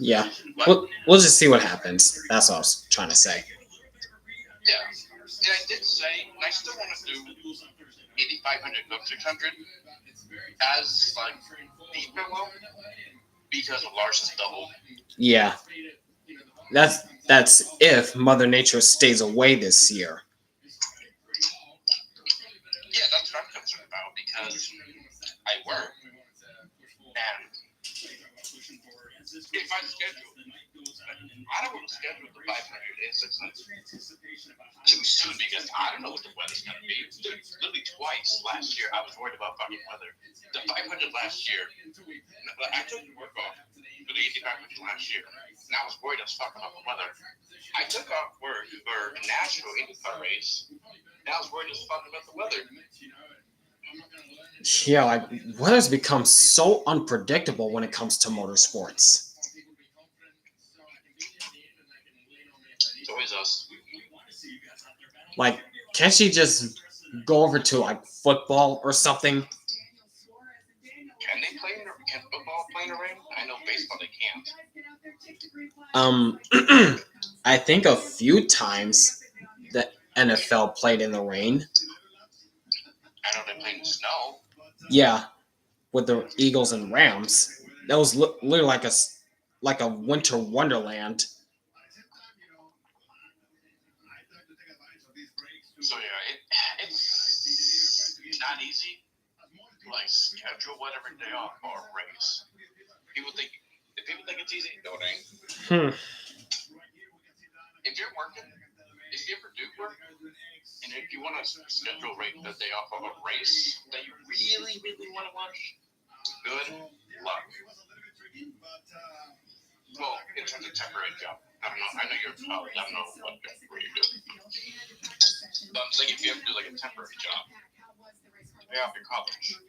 Yeah. We'll just see what happens. That's all I was trying to say.
Yeah. Yeah, I did say, and I still want to do 8,500 Cup 600 as like the farewell because of Larson's double.
Yeah. That's if Mother Nature stays away this year.
Yeah, that's what I'm concerned about because I work and if I schedule, I don't want to schedule the 500 and 600 too soon because I don't know what the weather's going to be. Dude, literally twice last year, I was worried about fucking weather. The 500 last year, I took work off for the 8,500 last year, and I was worried as fuck about the weather. I took off work for a national IndyCar race, and I was worried as fuck about the weather.
Yeah, like weather's become so unpredictable when it comes to motorsports.
It's always us.
Like, can't she just go over to like football or something?
Can they play in can football play in the rain? I know baseball they can't.
I think a few times the NFL played in the rain.
I know they played in the snow.
Yeah, with the Eagles and Rams. That was literally like a winter wonderland.
So yeah, it's not easy to like schedule whatever day off for a race. If people think it's easy, no, it ain't. If you're working, if you ever do work, and if you want to schedule the day off of a race that you really, really want to watch, good luck. Well, in terms of temporary job, I don't know. I know you're in college. I don't know what you're doing. But I'm saying if you have to do like a temporary job, pay off your college,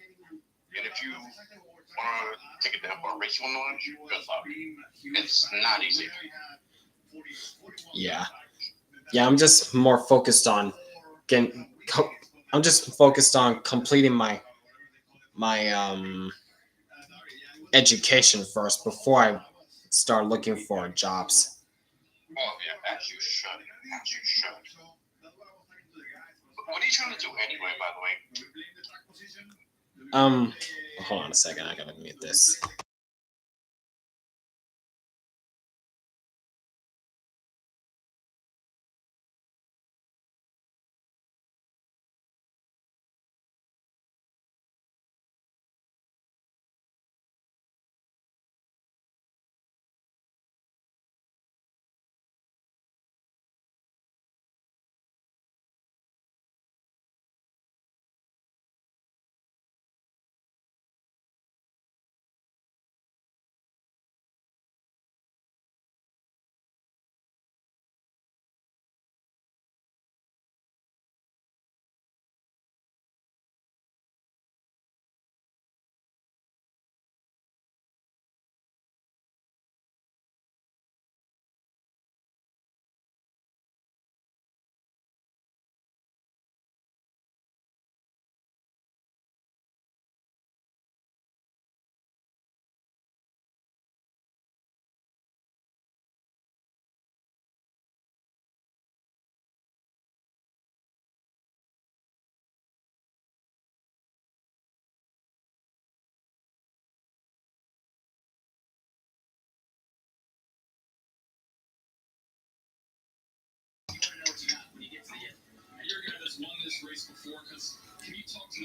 and if you want to take a day off on a race you want to watch, good luck. It's not easy.
Yeah. Yeah, I'm just more focused on getting. I'm just focused on completing my education first before I start looking for jobs.
Well, yeah, as you should. As you should. What are you trying to do anyway, by the way?
Hold on a second. I gotta mute this.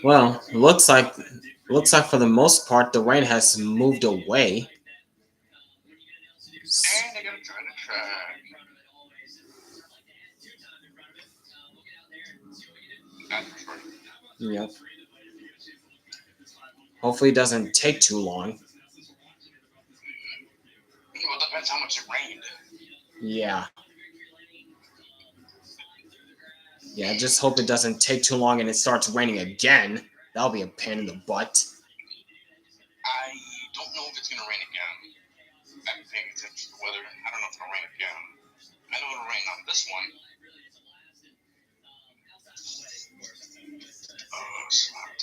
Well, looks like for the most part the rain has moved away.
And they gotta try to track. That's right.
Yep. Hopefully it doesn't take too long.
Well, it depends how much it rained.
Yeah. Yeah, I just hope it doesn't take too long and it starts raining again. That'll be a pain in the butt.
I don't know if it's gonna rain again. I'm paying attention to the weather. I don't know if it'll rain again. I know it'll rain on this one. Oh, smart.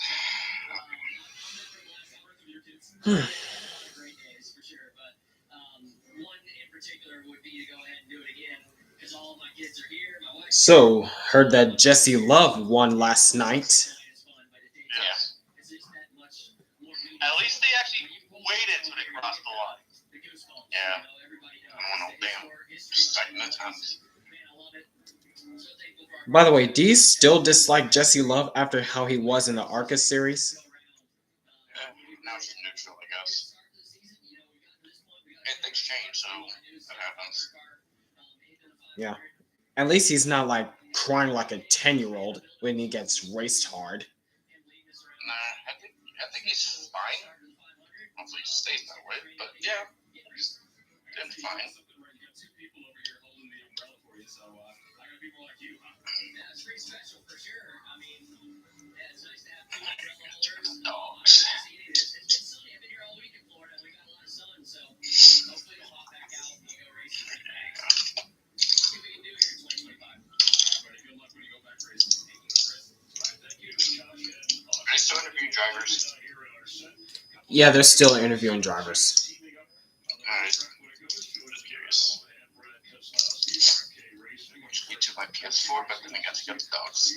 So, heard that Jesse Love won last night.
Yes. At least they actually waited till they crossed the line. Yeah. I don't know, damn. Second attempt.
By the way, do you still dislike Jesse Love after how he was in the ARCA series?
Yeah, now it's neutral, I guess. And things change, so that happens.
Yeah. At least he's not like crying like a 10-year-old when he gets raced hard.
Nah, I think he's fine. Hopefully he stays that way, but yeah, he's doing fine. Dogs. Are they still interviewing drivers?
Yeah, they're still interviewing drivers.
Alright. Just curious. YouTube like PS4, but then I got to get the dogs.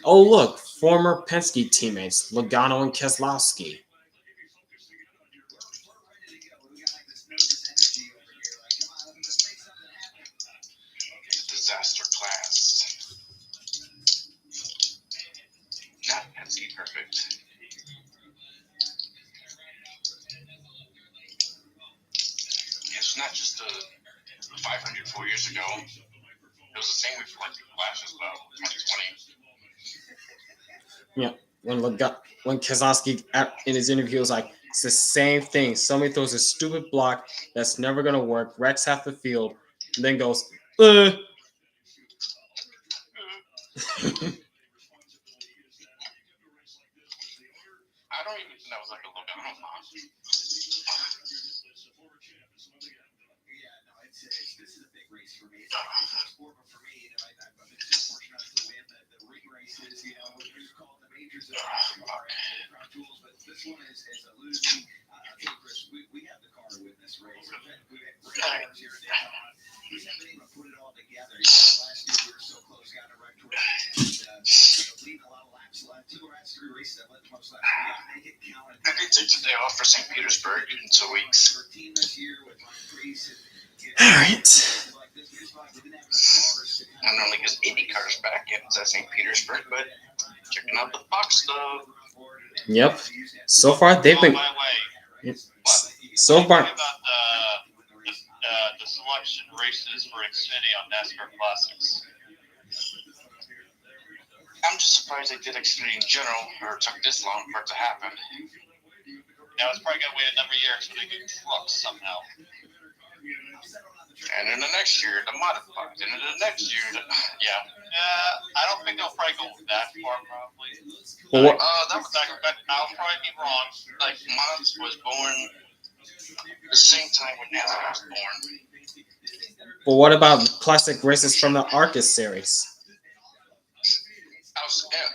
Oh, look, former Penske teammates Logano and Keselowski.
Disaster class. Not Penske perfect. It's not just a 500 4 years ago. It was the same with like Flashes about 2020.
Yeah, when Keselowski in his interview was like, it's the same thing. Somebody throws a stupid block that's never gonna work, wrecks half the field, and then goes,
I don't even think that was like a Logano block.
This is a big race for me. It's not a sport, but for me, I've been so fortunate to win the ring races, what you call the majors of NASCAR and crown jewels, but this one is alluded to. I'll tell you, Chris, we have the car to win this race. We've had great cars here in Daytona. We haven't been able to put it all together. Last year we were so close, got a wreck toward the end, leading a lot of laps left. 2 laps, 3 races. I've let the most laps. We got to make it count.
I did take today off for St. Petersburg in 2 weeks.
All right.
Not only because Indy cars back in St. Petersburg, but checking out the Fox stuff.
Yep. So far they've been.
By the way,
So far.
about the selection races for Xfinity on NASCAR Classics.
I'm just surprised they did Xfinity in general, or it took this long for it to happen.
Now it's probably gonna wait a number of years so they get trucks somehow.
And in the next year, the modified. And in the next year,
I don't think they'll probably go that far, probably.
Well,
I'll probably be wrong.
like Mods was born the same time when NASCAR was born.
but what about classic races from the Arcus series?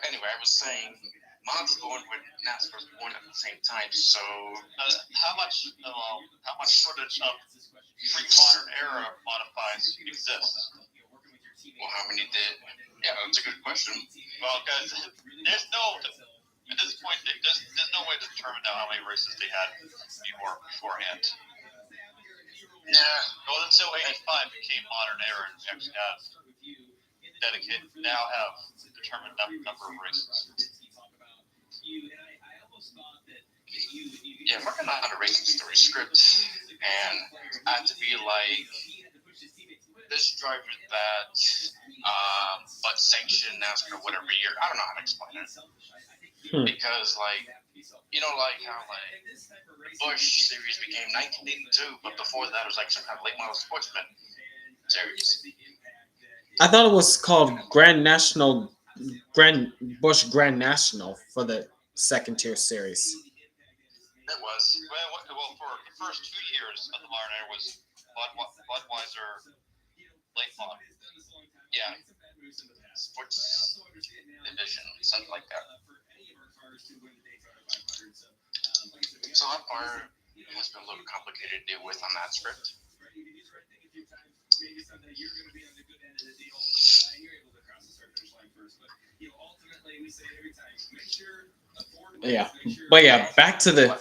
Anyway, I was saying Mods was born when NASCAR was born at the same time. So
How much footage of pre-modern era modifies exists?
well, how many did? Yeah, that's a good question.
Well, because there's no, at this point, there's no way to determine now how many races they had beforehand.
Yeah.
Well, until 85 became modern era and actually have determined number of races.
Yeah, working on a racing story script, and I had to be like this driver that, but sanctioned NASCAR whatever year. I don't know how to explain it. Because like how like the Busch series became 1982, but before that it was like some kind of late model sportsman series.
I thought it was called Busch Grand National for the second tier series.
It was.
Well, for the first 2 years of the modern era was Budweiser late model.
Yeah. Sports division, something like that. So that part has been a little complicated to deal with on that script.
Yeah, but yeah, back to the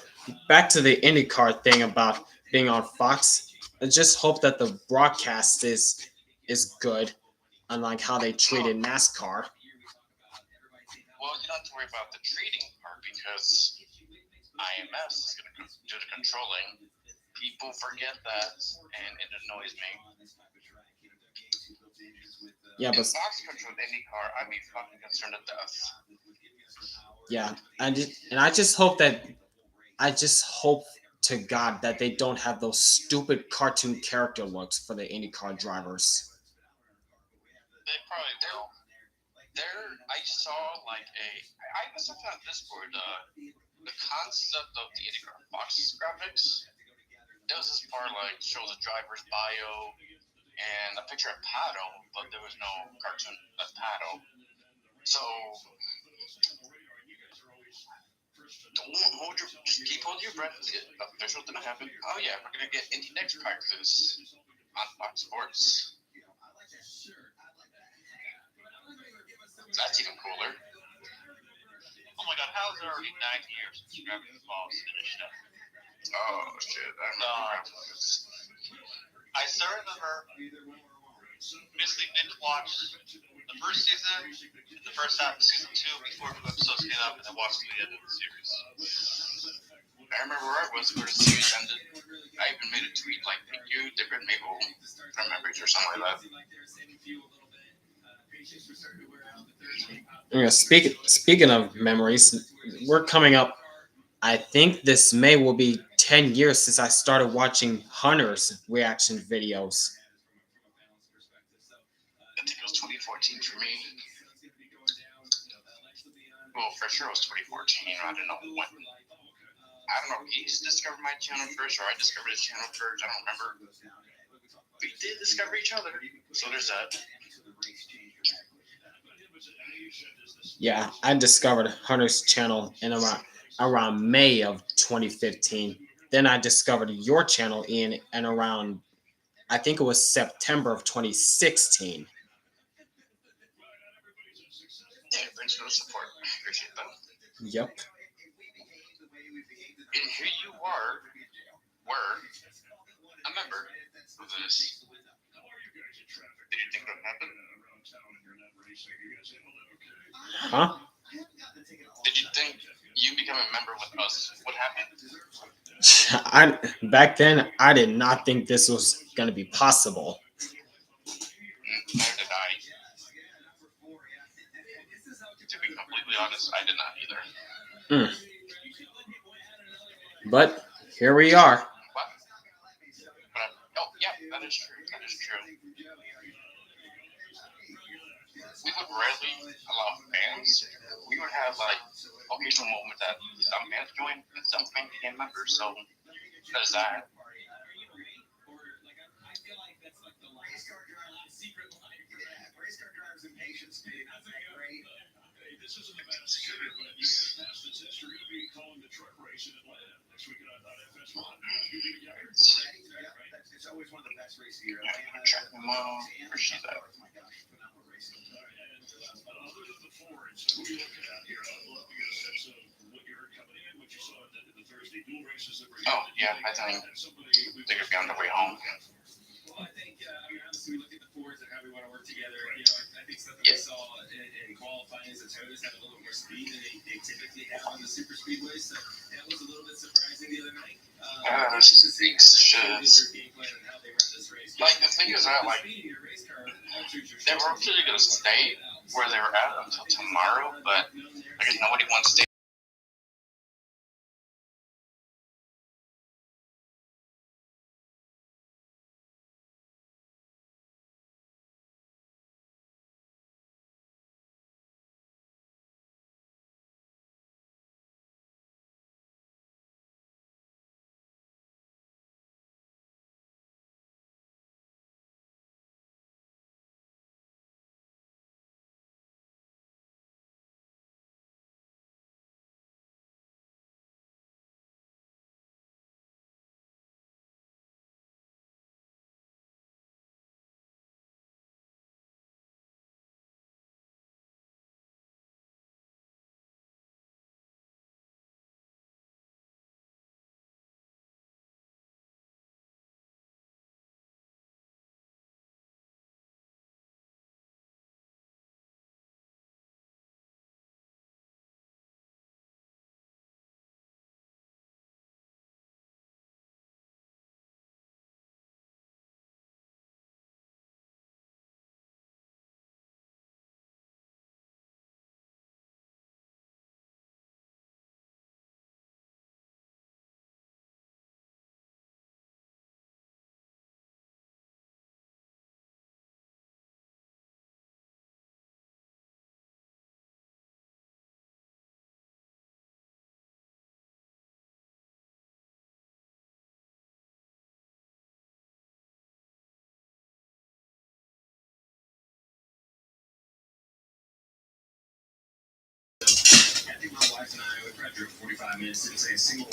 IndyCar thing about being on Fox. I just hope that the broadcast is good, unlike how they treated NASCAR.
Well, you don't have to worry about the treating part because IMS is going to do the controlling. People forget that, and it annoys me.
Yeah, but
if Fox controlled IndyCar, I'd be fucking concerned to death.
yeah, I just hope to God that they don't have those stupid cartoon character looks for the IndyCar drivers.
They probably will.
I saw I was looking on Discord, the concept of the IndyCar Fox graphics. There was this part shows a driver's bio and a picture of Pato, but there was no cartoon of Pato. So keep holding your breath. The official didn't happen. Oh yeah, we're gonna get Indy next practice on Fox Sports. That's even cooler.
Oh my God, how is it already 9 years since Gravity Falls finished up?
Oh shit, I remember.
I still remember basically binge watched the first season, the first half of season 2 before the episodes came up, and then watched the end of the series.
I remember where I was where the series ended. I even made a tweet you, different Maple remembers or something like that.
Yeah, speaking of memories, we're coming up. I think this May will be 10 years since I started watching Hunter's reaction videos.
I think it was 2014 for me. Well, for sure it was 2014. I don't know when. I don't know if he's discovered my channel first or I discovered his channel first. I don't remember. we did discover each other. So there's that.
Yeah, I discovered Hunter's channel in around May of 2015. Then I discovered your channel in and around, I think it was September of 2016.
Yeah, thanks for the support. Appreciate that.
Yep.
And here you were a member of this. Did you think that would happen?
Huh?
Did you think you becoming a member with us would happen?
Back then, I did not think this was going to be possible.
Neither did I. To be completely honest, I did not either.
But here we are.
What? Oh, yeah, that is true. That is true. We would rarely allow fans. We would have like occasional moments that some fans join and some fans became members. So there's that.
It's always one of the best races here.
Check them out. Where's she at? Oh, yeah, I think they're going to be on their way home.
Well, I think, honestly, we look at the Fords and how we want to work together. I think something we saw in qualifying is the Toyotas have a little more speed than they typically have on the super speedways. So that was a little bit surprising the other night.
Like, the thing is that, like, they were actually going to stay where they were at until tomorrow, but I guess nobody wants to stay.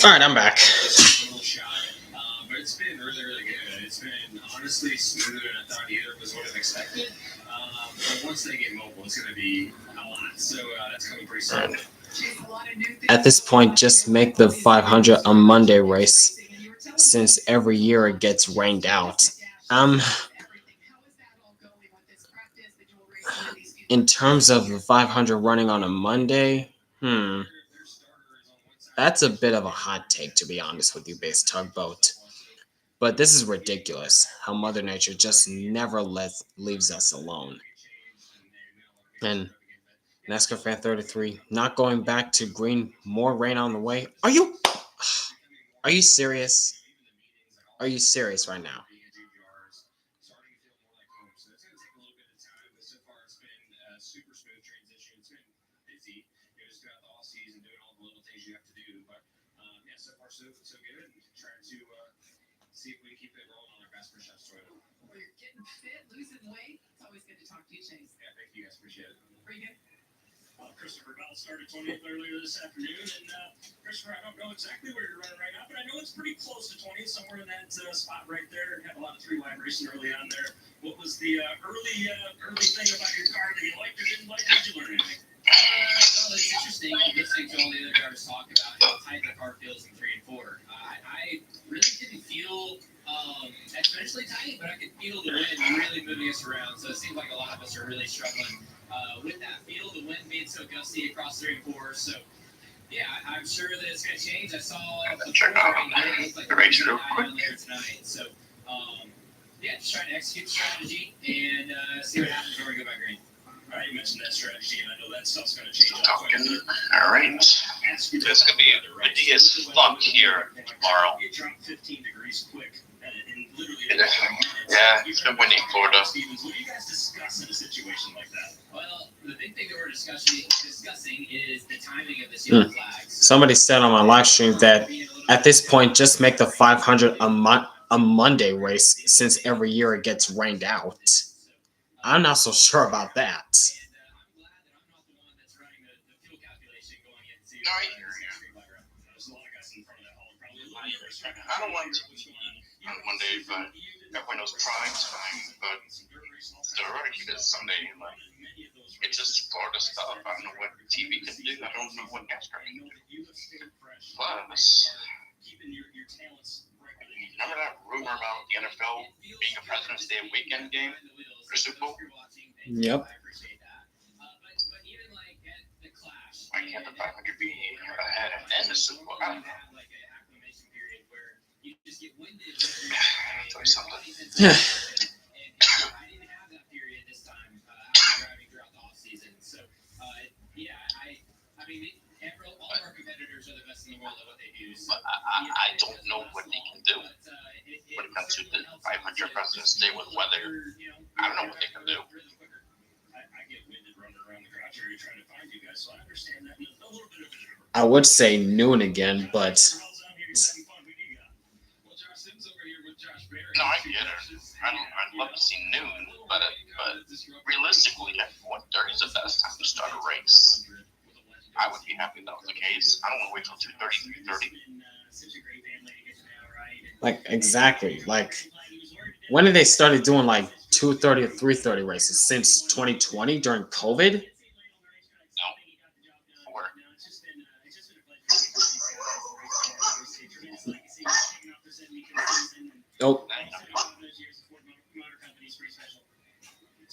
All right, I'm back.
But it's been really, really good. It's been honestly smoother than I thought either was would have expected. But once they get mobile, it's going to be a lot. So that's coming pretty soon.
At this point, just make the 500 a Monday race, since every year it gets rained out. In terms of the 500 running on a Monday, that's a bit of a hot take, to be honest with you, Base Tugboat. But this is ridiculous, how Mother Nature just never leaves us alone. And NASCAR Fan 33, not going back to green, more rain on the way. Are you serious? Are you serious right now?
So good, and trying to see if we keep it rolling on our fast push shots.
fit, losing weight. It's always good to talk to you, Chase.
Yeah, thank you guys. Appreciate it.
Pretty good.
Christopher Bell started 20th earlier this afternoon, and Christopher, I don't know exactly where you're running right now, but I know it's pretty close to 20th, somewhere in that spot right there. Had a lot of three-wide racing early on there. What was the early thing about your car that you liked or didn't like? Did you learn anything?
Well, it's interesting listening to all the other drivers talk about how tight the car feels in 3 and 4. I really didn't feel exponentially tight, but I could feel the wind really moving us around. So it seems like a lot of us are really struggling with that feel, the wind being so gusty across 3 and 4. So yeah, I'm sure that it's going to change. I saw
Check out the race real quick.
there tonight. So yeah, just trying to execute the strategy and see what happens when we go back green.
All right, you mentioned that strategy, and I know that stuff's going to change.
Talking. All right. It's going to be a DS slump here tomorrow.
It dropped 15 degrees quick. In literally
Yeah, it's been windy in Florida.
Stevens, what do you guys discuss in a situation like that?
Well, the big thing that we're discussing is the timing of this yellow flag. So,
Somebody said on my live stream that at this point, just make the 500 a Monday race, since every year it gets rained out. I'm not so sure about that.
I'm glad that I'm not the one that's running the fuel calculation going into.
No, I hear you.
There's a lot of guys in front of that hall. Probably
I don't want to be on Monday, but everyone knows prime time. But they're already keep it Sunday. Like, it's just Florida stuff. I don't know what TV can do. I don't know what NASCAR can do. Plus, remember that rumor about the NFL being a President's Day weekend game for Super Bowl?
Yep.
Why can't the 500 be ahead and then the Super Bowl? I don't know. I'll tell you something.
Yeah.
I didn't have that period this time after driving throughout the off season. So yeah, I mean, all of our competitors are the best in the world at what they do. So,
But I don't know what they can do when it comes to the 500 President's Day with weather. I don't know what they can do.
I get winded running around the garage area trying to find you guys, so I understand that. A little bit of it.
I would say noon again, but
No, I get it. I'd love to see noon, but realistically, at 1:30 is the best time to start a race. I would be happy if that was the case. I don't want to wait till 2:30, 3:30.
like exactly, like when did they started doing like 2:30 or 3:30 races? Since 2020 during COVID?
No. 4.
Oh,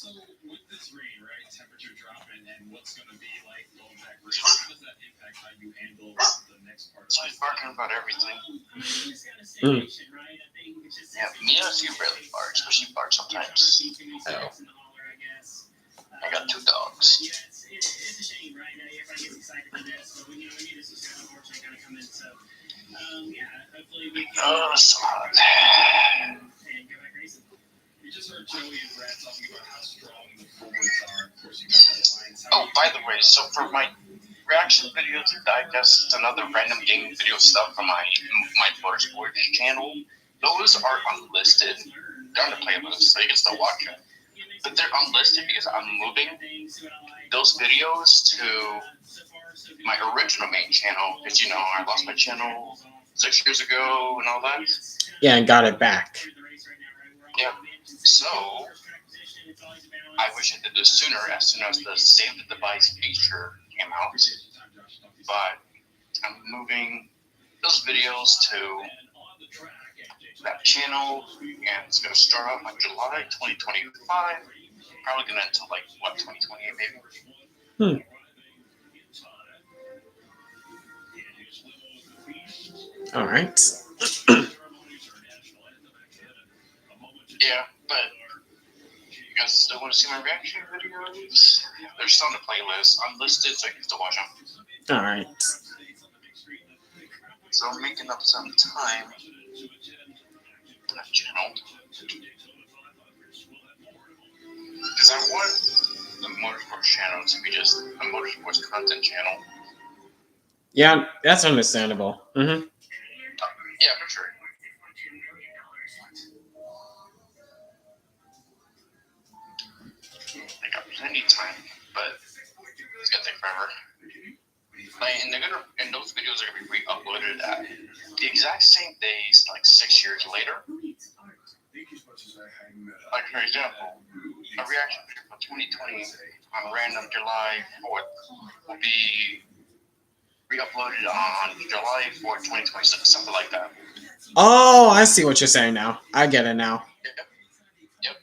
So with this rain, right, temperature dropping, and what's going to be like going back rain, how does that impact how you handle the next part of
So he's barking about everything.
Mm.
Yeah, Mia, she rarely barks, but she barks sometimes.
oh.
I got 2 dogs.
It's a shame, right? Everybody gets excited for this, but we knew this was going to unfortunately kind of come in. So, yeah, hopefully we can
Oh, so
and go back racing.
You just heard Joey and Brad talking about how strong the forwards are. Of course, you got the lines.
Oh, by the way, so for my reaction videos and digest and other random game video stuff from my Motorsports channel, those are unlisted. They're on the playlist, so you can still watch them. But they're unlisted because I'm moving those videos to my original main channel. Because, you know, I lost my channel 6 years ago and all that.
Yeah, and got it back.
Yeah. So, I wish I did this sooner, as soon as the Save the Device feature came out. But I'm moving those videos to that channel, and it's going to start off on July 2025. Probably going to end until, like, what, 2028 maybe?
All right.
Yeah, but you guys still want to see my reaction videos? They're still on the playlist, unlisted, so you can still watch them.
All right.
So I'm making up some time on that channel. Because I want the Motorsports channel to be just a Motorsports content channel.
Yeah, that's understandable. Mm-hmm.
Yeah, for sure. anytime, but it's gonna take forever. Like, and those videos are gonna be re-uploaded at the exact same days, like 6 years later. Like, for example, a reaction video for 2020 on random July 4th will be re-uploaded on July 4th, 2026, something like that.
Oh, I see what you're saying now. I get it now.
Yep.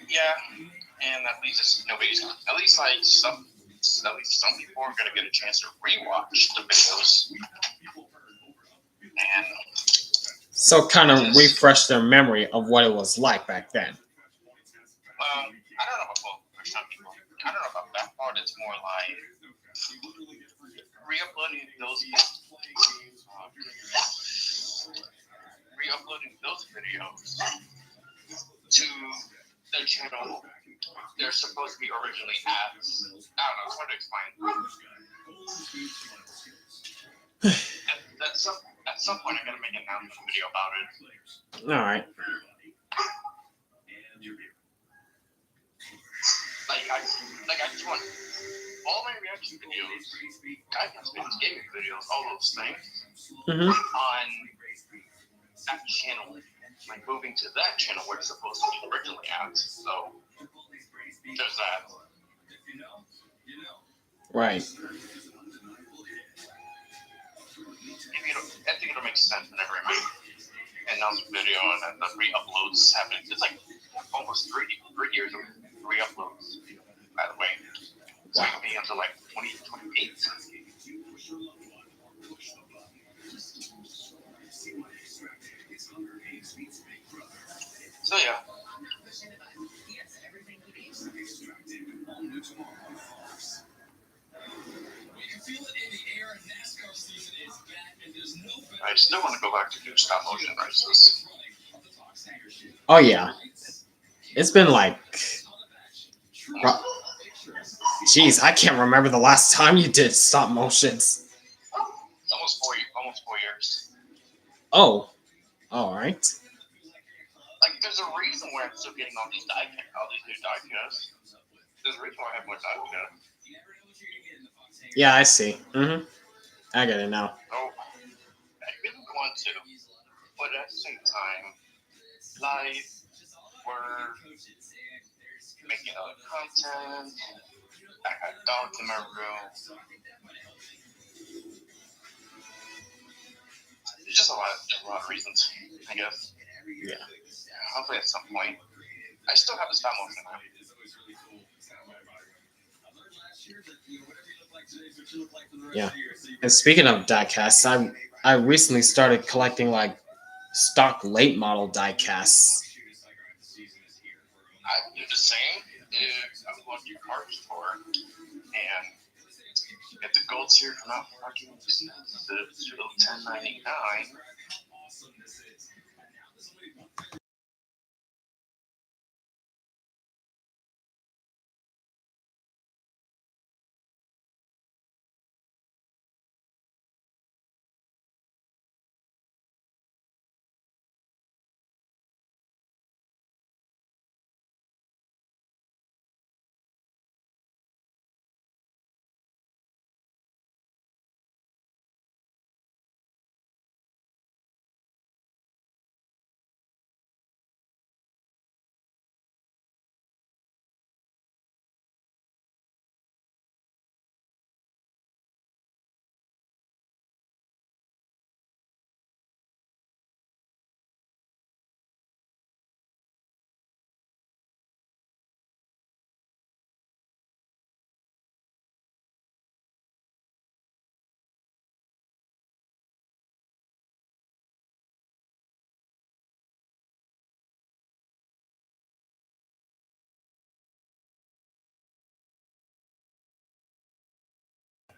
Yeah, and at least some people are gonna get a chance to rewatch the videos, and
So kind of refresh their memory of what it was like back then.
I don't know about for some people. I don't know about that part. It's more like re-uploading those videos to the channel they're supposed to be originally at. I don't know, it's hard to explain. At some point, I'm gonna make an announcement video about it.
All right.
I just want all my reaction videos, gaming videos, all those things on that channel. Like moving to that channel where it's supposed to be originally at. So there's that.
Right.
I think it'll make sense whenever I make an announcement video and then the re-uploads happen. It's like almost 3 years of re-uploads, by the way. So it'll be until like 2028. So yeah. I still want to go back to do stop motion races.
Oh yeah. It's been like, geez, I can't remember the last time you did stop motions.
Almost 4 years.
Oh, all right.
Like, there's a reason why I'm still getting all these new diecasts. There's a reason why I have more diecasts.
Yeah, I see. I get it now.
So, I really want to, but at the same time, life, work, making other content. I got dogs in my room. It's just a lot of reasons, I guess.
Yeah.
Hopefully at some point. I still have the stop motion now.
Yeah. And speaking of diecasts, I recently started collecting like stock late model diecasts.
I do the same if I'm going to car store and if the gold series are not fucking expensive to $10.99.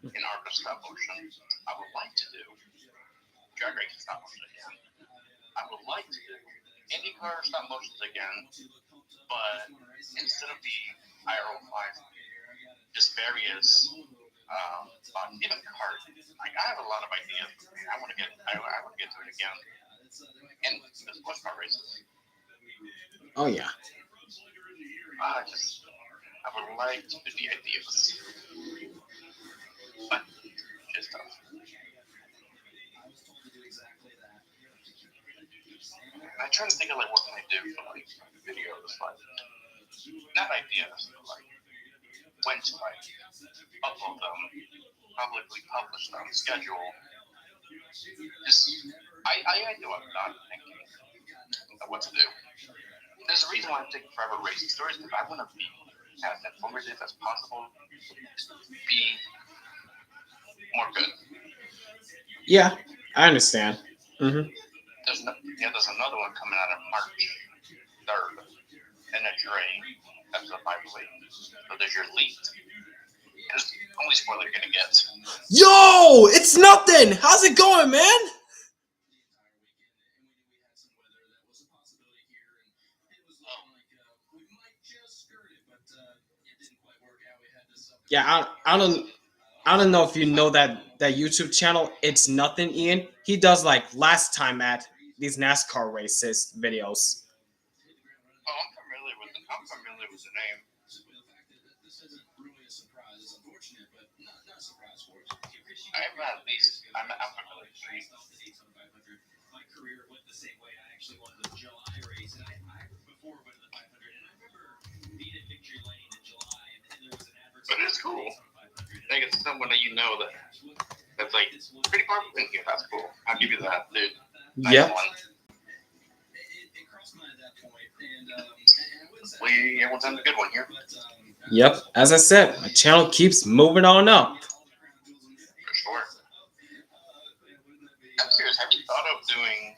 In art of stop motion, I would like to do drag racing stop motion again. I would like to do IndyCar stop motions again, But instead of the IRO5, just various, even cars, like I have a lot of ideas. I want to get to it again. And the sports car races.
Oh yeah.
I would like to do the ideas. But just tough. I try to think of like what can I do for like videos, like not ideas, but like when to like upload them, publicly publish them, schedule. Just I do what I'm not thinking of what to do. There's a reason why I'm taking forever racing stories because I want to be as informative as possible, be more good.
Yeah, I understand. Mm-hmm.
There's another one coming out on March 3rd, and a Dre episode 5 believe. So there's your lead. It's the only spoiler you're gonna get.
Yo, it's nothing. How's it going, man? Yeah, I don't know if you know that YouTube channel. It's nothing, Ian. He does like last time at these NASCAR races videos.
Oh, I'm familiar with the name. I'm familiar with the name.
My career went the same way. I actually won the July race, and I before went to the 500, and I remember being at Victory Lane in July, and there was an advertisement.
But it's cool. I think it's someone that you know that's like pretty far from here. That's cool. I'll give you that, dude. Nice
Yep.
one.
It crossed my mind at that point, and I wouldn't say.
Everyone's having a good one here.
Yep. As I said, my channel keeps moving on up.
For sure. I'm curious, have you thought of doing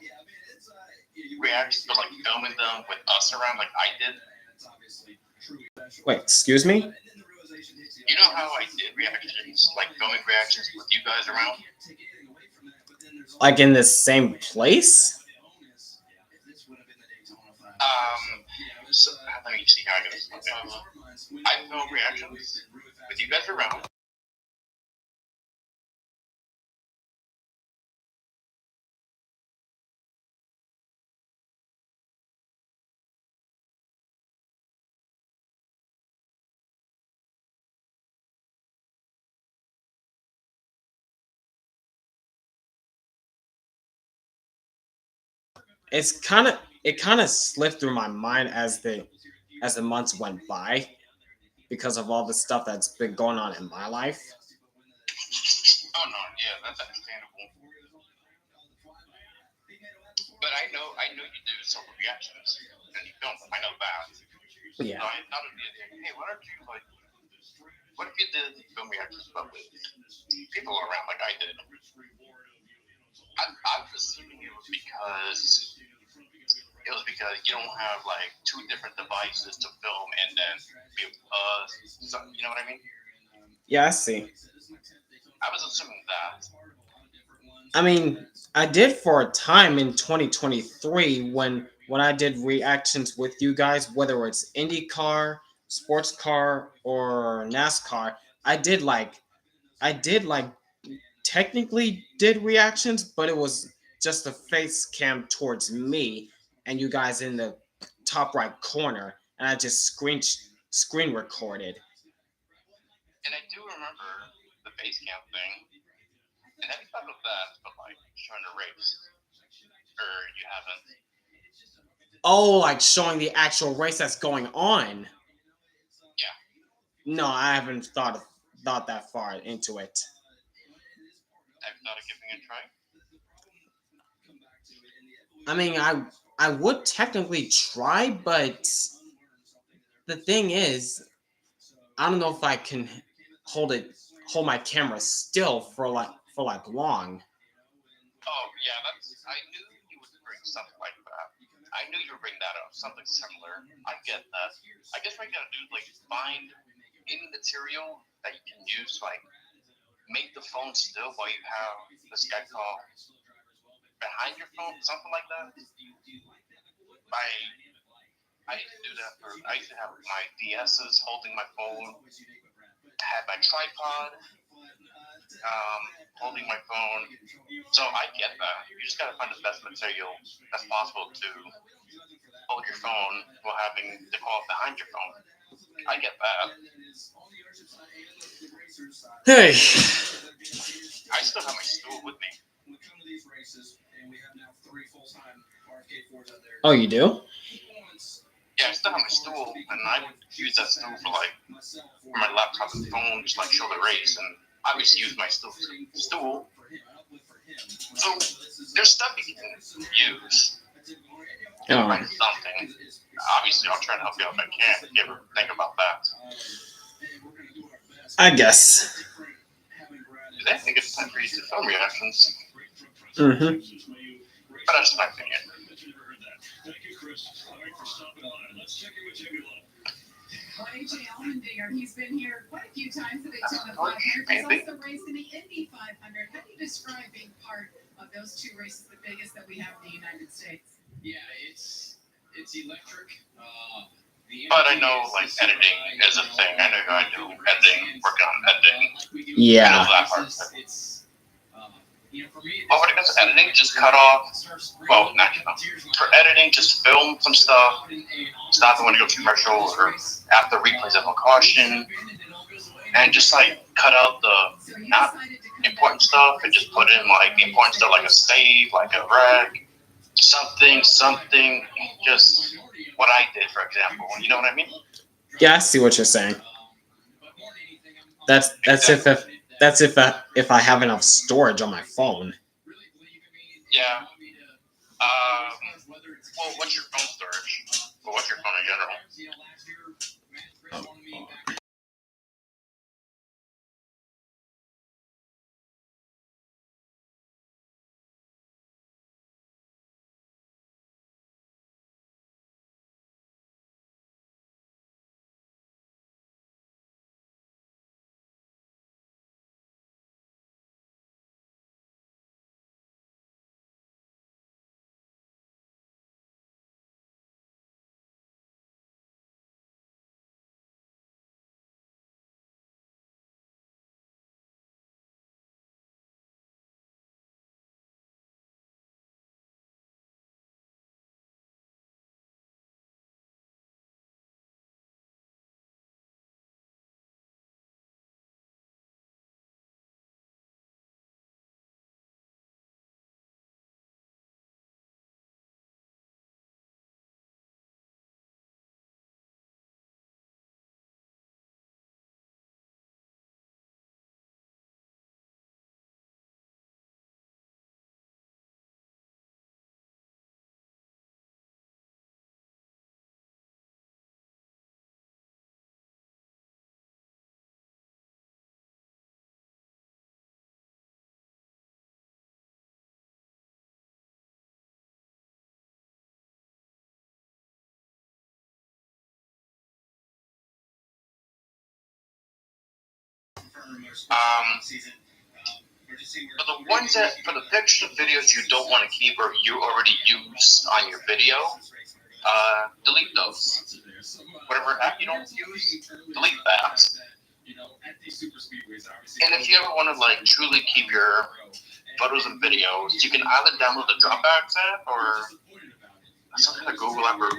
reactions, but like filming them with us around like I did?
Wait, excuse me?
You know how I did reactions, like filming reactions with you guys around?
Like in the same place?
So let me see how I can explain. I film reactions with you guys around.
It kind of slipped through my mind as the months went by because of all the stuff that's been going on in my life.
Oh no, yeah, that's understandable. But I know you do some reactions and you film them. I know that.
Yeah.
So I thought it'd be hey, why don't you like? What if you did film reactions but with people around like I did? I was assuming it was because you don't have like two different devices to film and then be you know what I mean?
Yeah, I see.
I was assuming that.
I mean, I did for a time in 2023 when I did reactions with you guys, whether it's IndyCar, sports car, or NASCAR. I did technically did reactions, but it was just a face cam towards me and you guys in the top right corner, and I just screen recorded.
And I do remember the face cam thing. And have you thought of that, but like showing a race? Or you haven't?
Oh, like showing the actual race that's going on.
Yeah.
No, I haven't thought that far into it.
Have you thought of giving it a try?
I mean, I would technically try, but the thing is, I don't know if I can hold my camera still for long.
Oh yeah, I knew you would bring something like that. I knew you would bring that up, something similar. I get that. I guess what you gotta do is like find any material that you can use, like make the phone still while you have this guy called behind your phone, something like that. I used to do that I used to have my DSs holding my phone, had my tripod, holding my phone. So I get that. You just gotta find the best material that's possible to hold your phone while having the call behind your phone. I get that.
Hey.
I still have my stool with me.
Oh, you do?
Yeah, I still have my stool, and I would use that stool for my laptop and phone, just like show the race, and obviously use my stool. So there's stuff you can use.
Oh.
Find something. Obviously, I'll try to help you out if I can. If you ever think about that.
I guess.
I think it's time for you to film reactions.
Mm-hmm.
But that's my opinion.
Thank you, Chris. All right, for stopping by. Let's check in with Jimmy Love.
AJ Allmendinger, he's been here quite a few times at Daytona 500. He's also raced in the Indy 500. How do you describe being part of those two races, the biggest that we have in the United States?
Yeah, it's electric.
But I know, editing is a thing. I know how I do editing, working on editing.
Yeah.
I know that part of it.
For me,
But when it comes to editing, just cut off. Well, not for editing, just film some stuff. Stop it when you go to commercial or after replays of a caution, and just cut out the not important stuff and just put in the important stuff, like a save, like a reg, something. Just what I did, for example. You know what I mean?
Yeah, I see what you're saying. That's if I have enough storage on my phone.
Yeah. Well, what's your phone storage? Well, what's your phone in general? For the ones for the pictures and videos you don't want to keep or you already used on your video, delete those. Whatever app you don't use, delete that. And if you ever want to truly keep your photos and videos, you can either download the Dropbox app or some kind of Google app or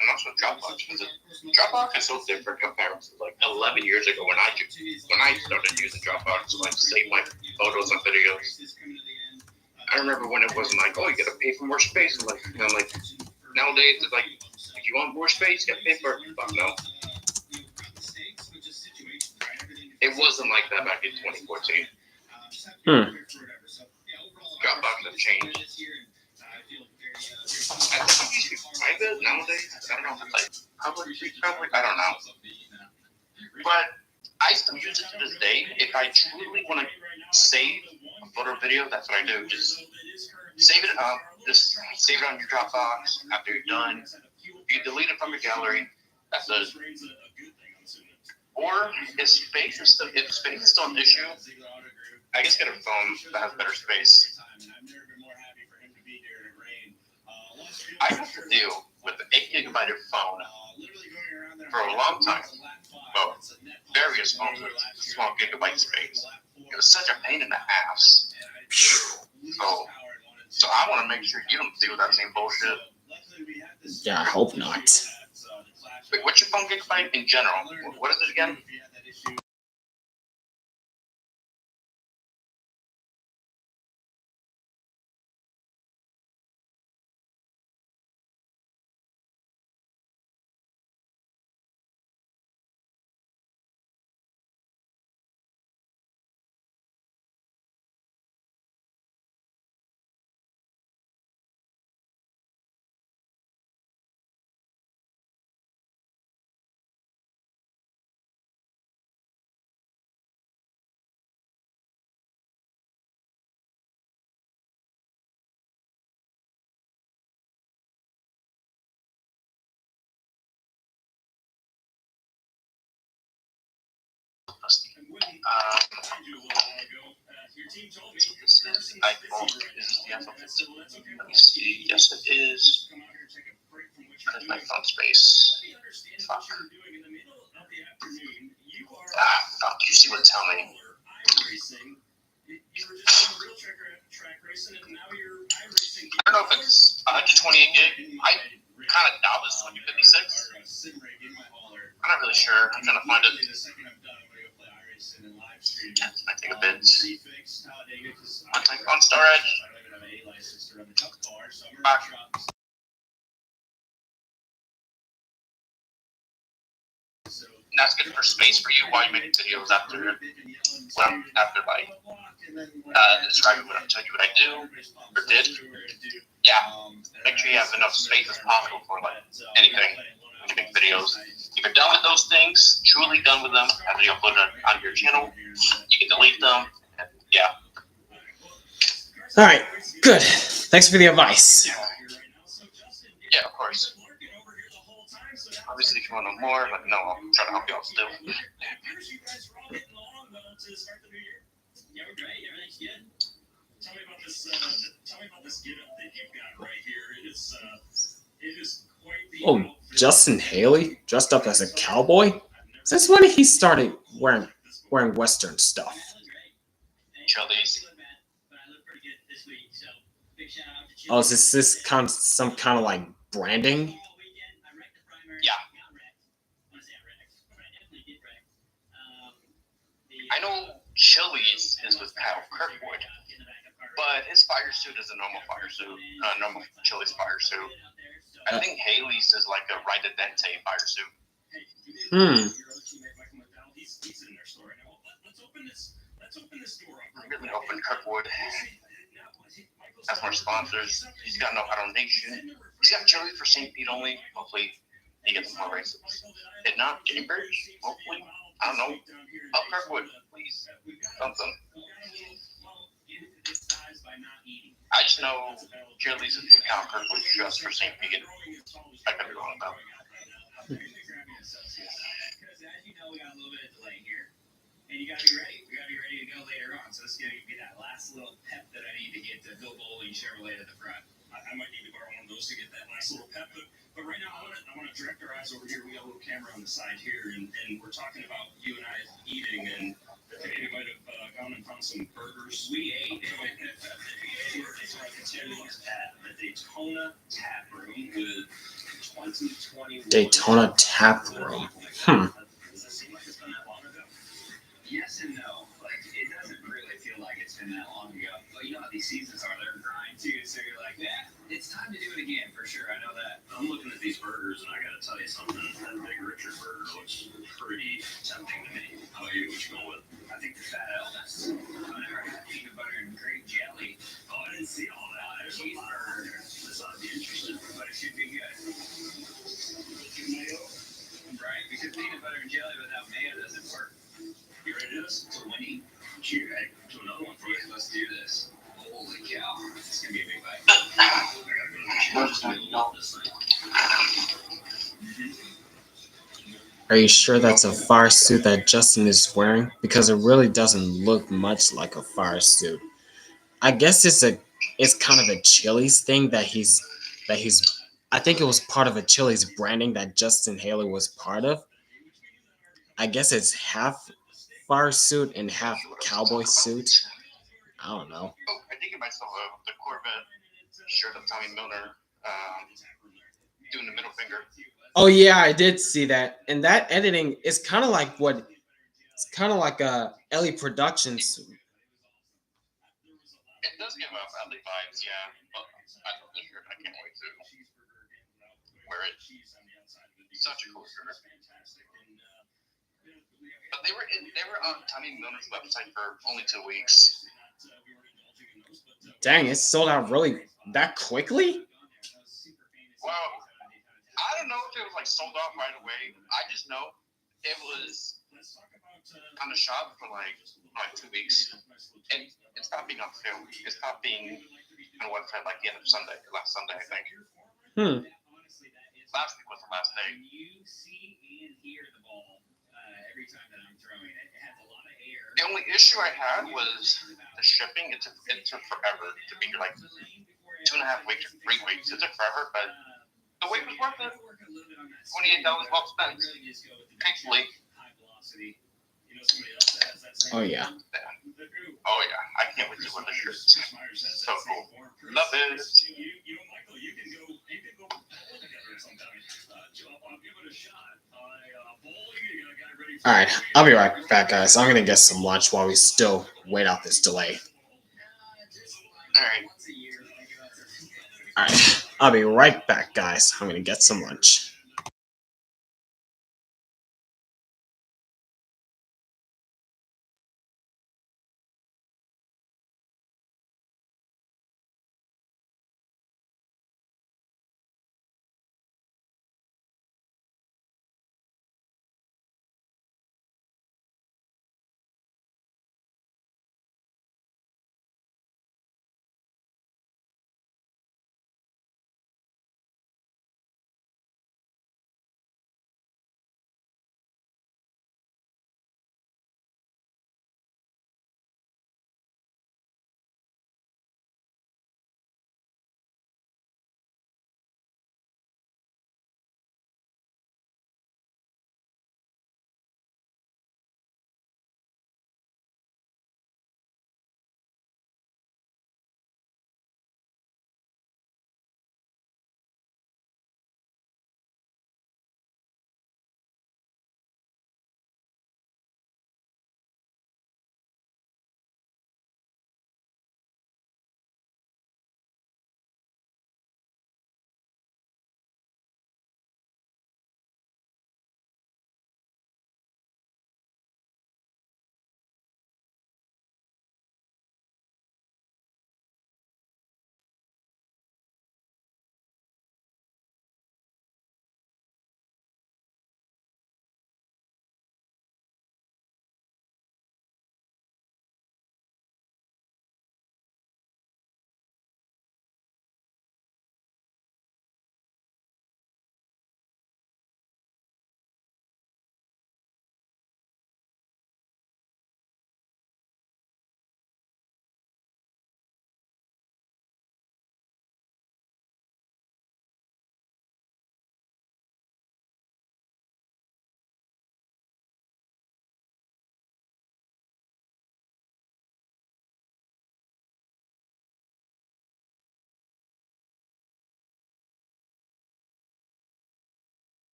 and also Dropbox. Dropbox is so different compared to 11 years ago when I started using Dropbox to save my photos and videos. I remember when it wasn't you gotta pay for more space. And nowadays it's if you want more space, you gotta pay for it. Fuck no. It wasn't like that back in 2014. Dropbox has changed. I think it used to be private nowadays. I don't know if it's public, I don't know. But I still use it to this day. If I truly want to save a photo or video, that's what I do. Just save it up. Just save it on your Dropbox. After you're done, you can delete it from your gallery. That's it. Or if space is still an issue, I guess get a phone that has better space. I have to deal with an 8 gigabyte phone for a long time. Well, various phones with small gigabyte space. It was such a pain in the ass. So I want to make sure you don't deal with that same bullshit.
Yeah, I hope not.
Wait, what's your phone gigabyte in general? What is it again? This is iPhone. Is this the iPhone? Let me see. Yes, it is. Where's my phone space? Fuck. Fuck. You see what it's telling me. I don't know if it's 128 gig. I kind of doubt it's 2056. I'm not really sure. I'm trying to find it. That's my take a bit. One time on storage. Back. That's good for space for you while you're making videos after like describing what I'm telling you what I do or did. Yeah, make sure you have enough space as possible for like anything when you make videos. If you're done with those things, truly done with them, after you upload it on your channel, you can delete them. And yeah.
All right, good. Thanks for the advice.
Yeah, of course. Obviously, if you want to know more, let me know. I'll try to help you out still.
Tell me about this get up that you've got right here. It is quite the
Oh, Justin Haley dressed up as a cowboy? Since when he started wearing Western stuff?
Chili's.
Oh, is this some kind of like branding?
Yeah. I know Chili's is with Kyle Kirkwood, but his fire suit is a normal fire suit, normal Chili's fire suit. I think Haley's is like a Ride the Dente fire suit. I'm really hoping Kirkwood has more sponsors. He's got no donation. He's got Chili's for St. Pete only. Hopefully he gets more races. If not, Gamebridge, hopefully. I don't know. Help Kirkwood, please. Something. I just know Chili's is discount Kirkwood just for St. Pete. I could be wrong about it.
And you gotta be ready. We gotta be ready to go later on. So this is gonna be that last little pep that I need to get to Bill Bowling Chevrolet at the front. I might need to borrow one of those to get that last little pep. But right now, I want to direct our eyes over here. We got a little camera on the side here, and we're talking about you and I eating. And you might have gone and found some burgers. We ate. At the Daytona Tap Room with 2021.
Daytona Tap Room.
Does it seem like it's been that long ago? Yes and no. Like, it doesn't really feel like it's been that long ago. But you know how these seasons are. They're grind too. So you're like, yeah, it's time to do it again for sure. I know that. I'm looking at these burgers, and I got to tell you something. That Big Richard burger looks pretty tempting to me. How about you? What you go with? I think the Fat Elvis. I never had peanut butter and grape jelly. Oh, I didn't see all that. There's a cheeseburger. This ought to be interesting, but it should be good. Right? Because peanut butter and jelly without mayo doesn't work. You ready to do this? To winning? Cheer, hey, to another one for you. Let's do this. Holy cow. It's going to be a big bite.
Are you sure that's a fire suit that Justin is wearing? Because it really doesn't look much like a fire suit. I guess it's kind of a Chili's thing that he's I think it was part of a Chili's branding that Justin Haley was part of. I guess it's half fire suit and half cowboy suit. I don't know.
Oh, I think it might still the Corvette shirt of Tommy Milner doing the middle finger.
Oh yeah, I did see that. And that editing is kind of like Ellie Productions.
It does give up Ellie vibes, yeah. But I love the shirt. I can't wait to wear it. Such a cool shirt. But they were on Tommy Milner's website for only 2 weeks.
Dang, it sold out really that quickly?
Well, I don't know if it was like sold off right away. I just know it was on the shop for like 2 weeks. And it stopped being on sale. It stopped being on the website like the end of last Sunday, I think. Last week was the last day.
You see and hear the ball every time that I'm throwing it. It has a lot of air.
The only issue I had was the shipping. It took forever to be here, like 2.5 weeks, 3 weeks. It took forever, but the wait was worth it. $28 well spent. Thankfully.
Oh yeah.
Oh yeah. I can't wait to wear the shirts. So cool. Love it.
All right, I'll be right back, guys. I'm gonna get some lunch while we still wait out this delay.
Alright.
All right, I'll be right back, guys. I'm gonna get some lunch.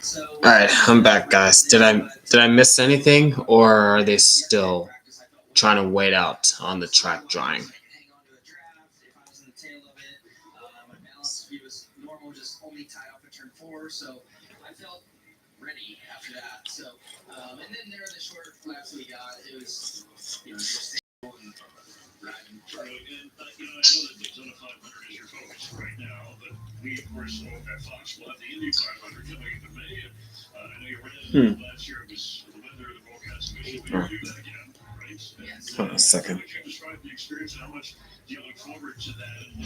So,
All right, I'm back, guys. Did I miss anything, or are they still trying to wait out on the track drying?
Hang on to a draft. If I was in the tail of it, my balance was normal, just only tied off at turn 4. So I felt ready after that. So, and then there in the short laps we got, it was, just stable and riding.
And, I know that Daytona 500 is your focus right now, but we, of course, know at Fox will have the Indy 500 coming up in May. I know you ran last year. It was the weather, the broadcast commission. We do that again, right?
Yes.
Hold on a second.
How would you describe the experience and how much do you look forward to that? And,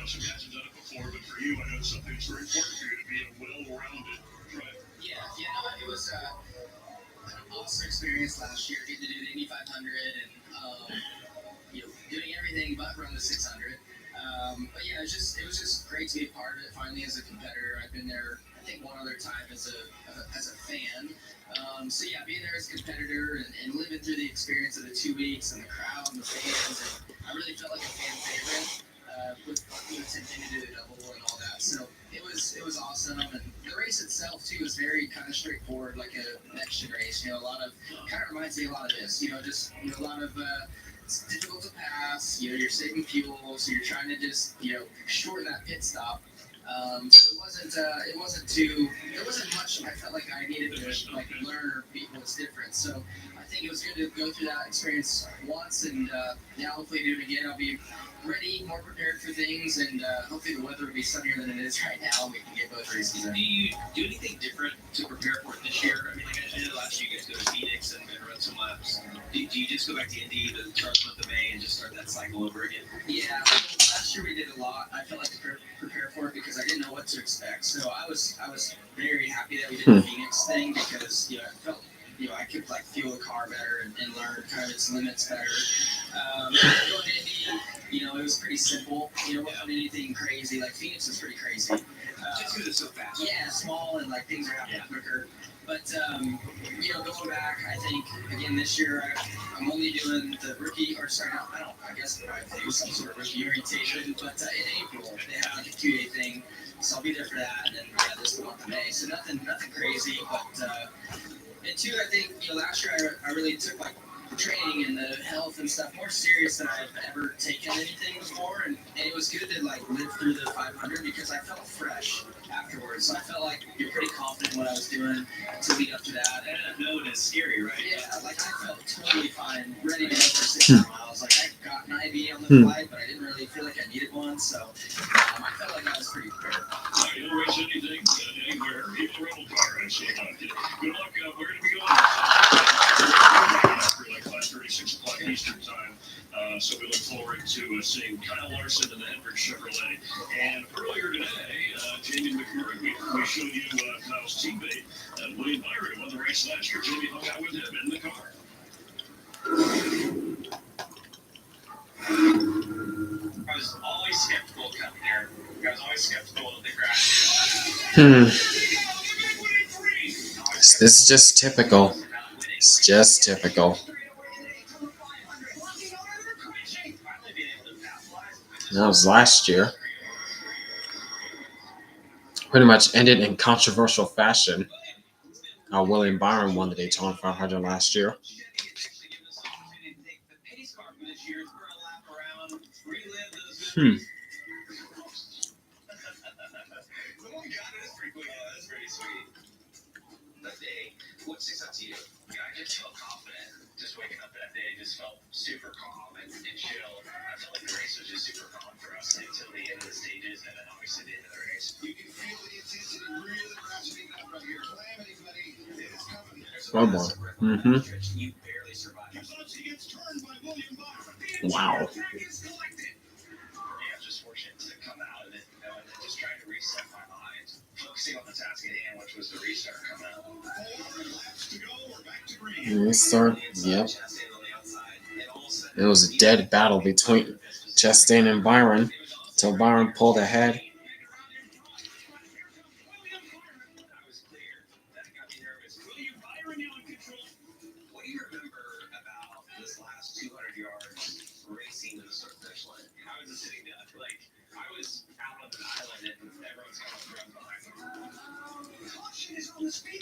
some guys have done it before, but for you, I know it's something that's very important for you to be a well-rounded driver.
Yeah, it was an awesome experience last year. Getting to do the Indy 500 and doing everything but run the 600. But yeah, it was just great to be a part of it. Finally, as a competitor, I've been there, I think, one other time as a fan. So yeah, being there as a competitor and living through the experience of the 2 weeks and the crowd and the fans, and I really felt like a fan favorite with attempting to do the double and all that. So it was awesome, and the race itself too was very kind of straightforward, like a next gen race. A lot of kind of reminds me a lot of this. Just a lot of. It's difficult to pass. You're saving fuel, so you're trying to just shorten that pit stop. So it wasn't too. There wasn't much I felt like I needed to learn or be what's different. So I think it was good to go through that experience once, and now hopefully do it again. I'll be ready, more prepared for things, and hopefully the weather will be sunnier than it is right now, and we can get both races in.
Do you do anything different to prepare for it this year? I mean, like I did last year, you guys go to Phoenix and run some laps. Do you just go back to Indy to start the month of May and just start that cycle over again?
Yeah, last year we did a lot. I felt like to prepare for it because I didn't know what to expect. So I was very happy that we did the Phoenix thing because I felt I could feel the car better and learn kind of its limits better. Going to Indy, it was pretty simple. It wasn't anything crazy. Phoenix was pretty crazy.
Just because it's so fast.
Yeah, small and things are happening quicker. But going back, I think again this year I'm only doing the rookie, or sorry, I guess I do some sort of rookie orientation. But in April they have a 2-day thing, so I'll be there for that. And then this is the month of May, so nothing crazy. But and two, I think last year I really took training and the health and stuff more serious than I've ever taken anything before, and it was good to live through the 500 because I felt fresh afterwards. So I felt you're pretty confident in what I was doing to lead up to that.
And known as scary, right?
Yeah, I felt totally fine, ready to go for 600 miles. I got an IV on the flight, but I didn't really feel like I needed one, so I felt like I was pretty prepared.
You'll race anything, anywhere, even a rental car. Good luck. We're going to be going for 5:30, 6 o'clock Eastern time. So we look forward to seeing Kyle Larson in the Hendrick Chevrolet. And earlier today, Jamie McMurray, we showed you Kyle's teammate, William Byron, who won the race last year. Jamie hung out with him in the car.
I was always skeptical coming here. I was always skeptical of the grass.
This is just typical. It's just typical. That was last year. Pretty much ended in controversial fashion. William Byron won the Daytona 500 last year.
What sticks out to you? I just felt confident. Just waking up that day just felt super calm and chill. I felt like the race was just super calm for us until the end of the stages and then obviously the end of the race. You can feel the intensity really ratcheting up right here. Calamity, buddy. It is coming.
Oh boy.
You barely survived.
Wow.
Yeah, I'm just fortunate to come out of it, and then just trying to reset my mind, focusing on the task at hand, which was the restart coming out.
Restart. Yep. It was a dead battle between Chastain and Byron until Byron pulled ahead.
What do you remember about this last 200 yards racing to the start finish line? How was it sitting down? I was out on an island and everyone's coming from behind me. Caution is on the speed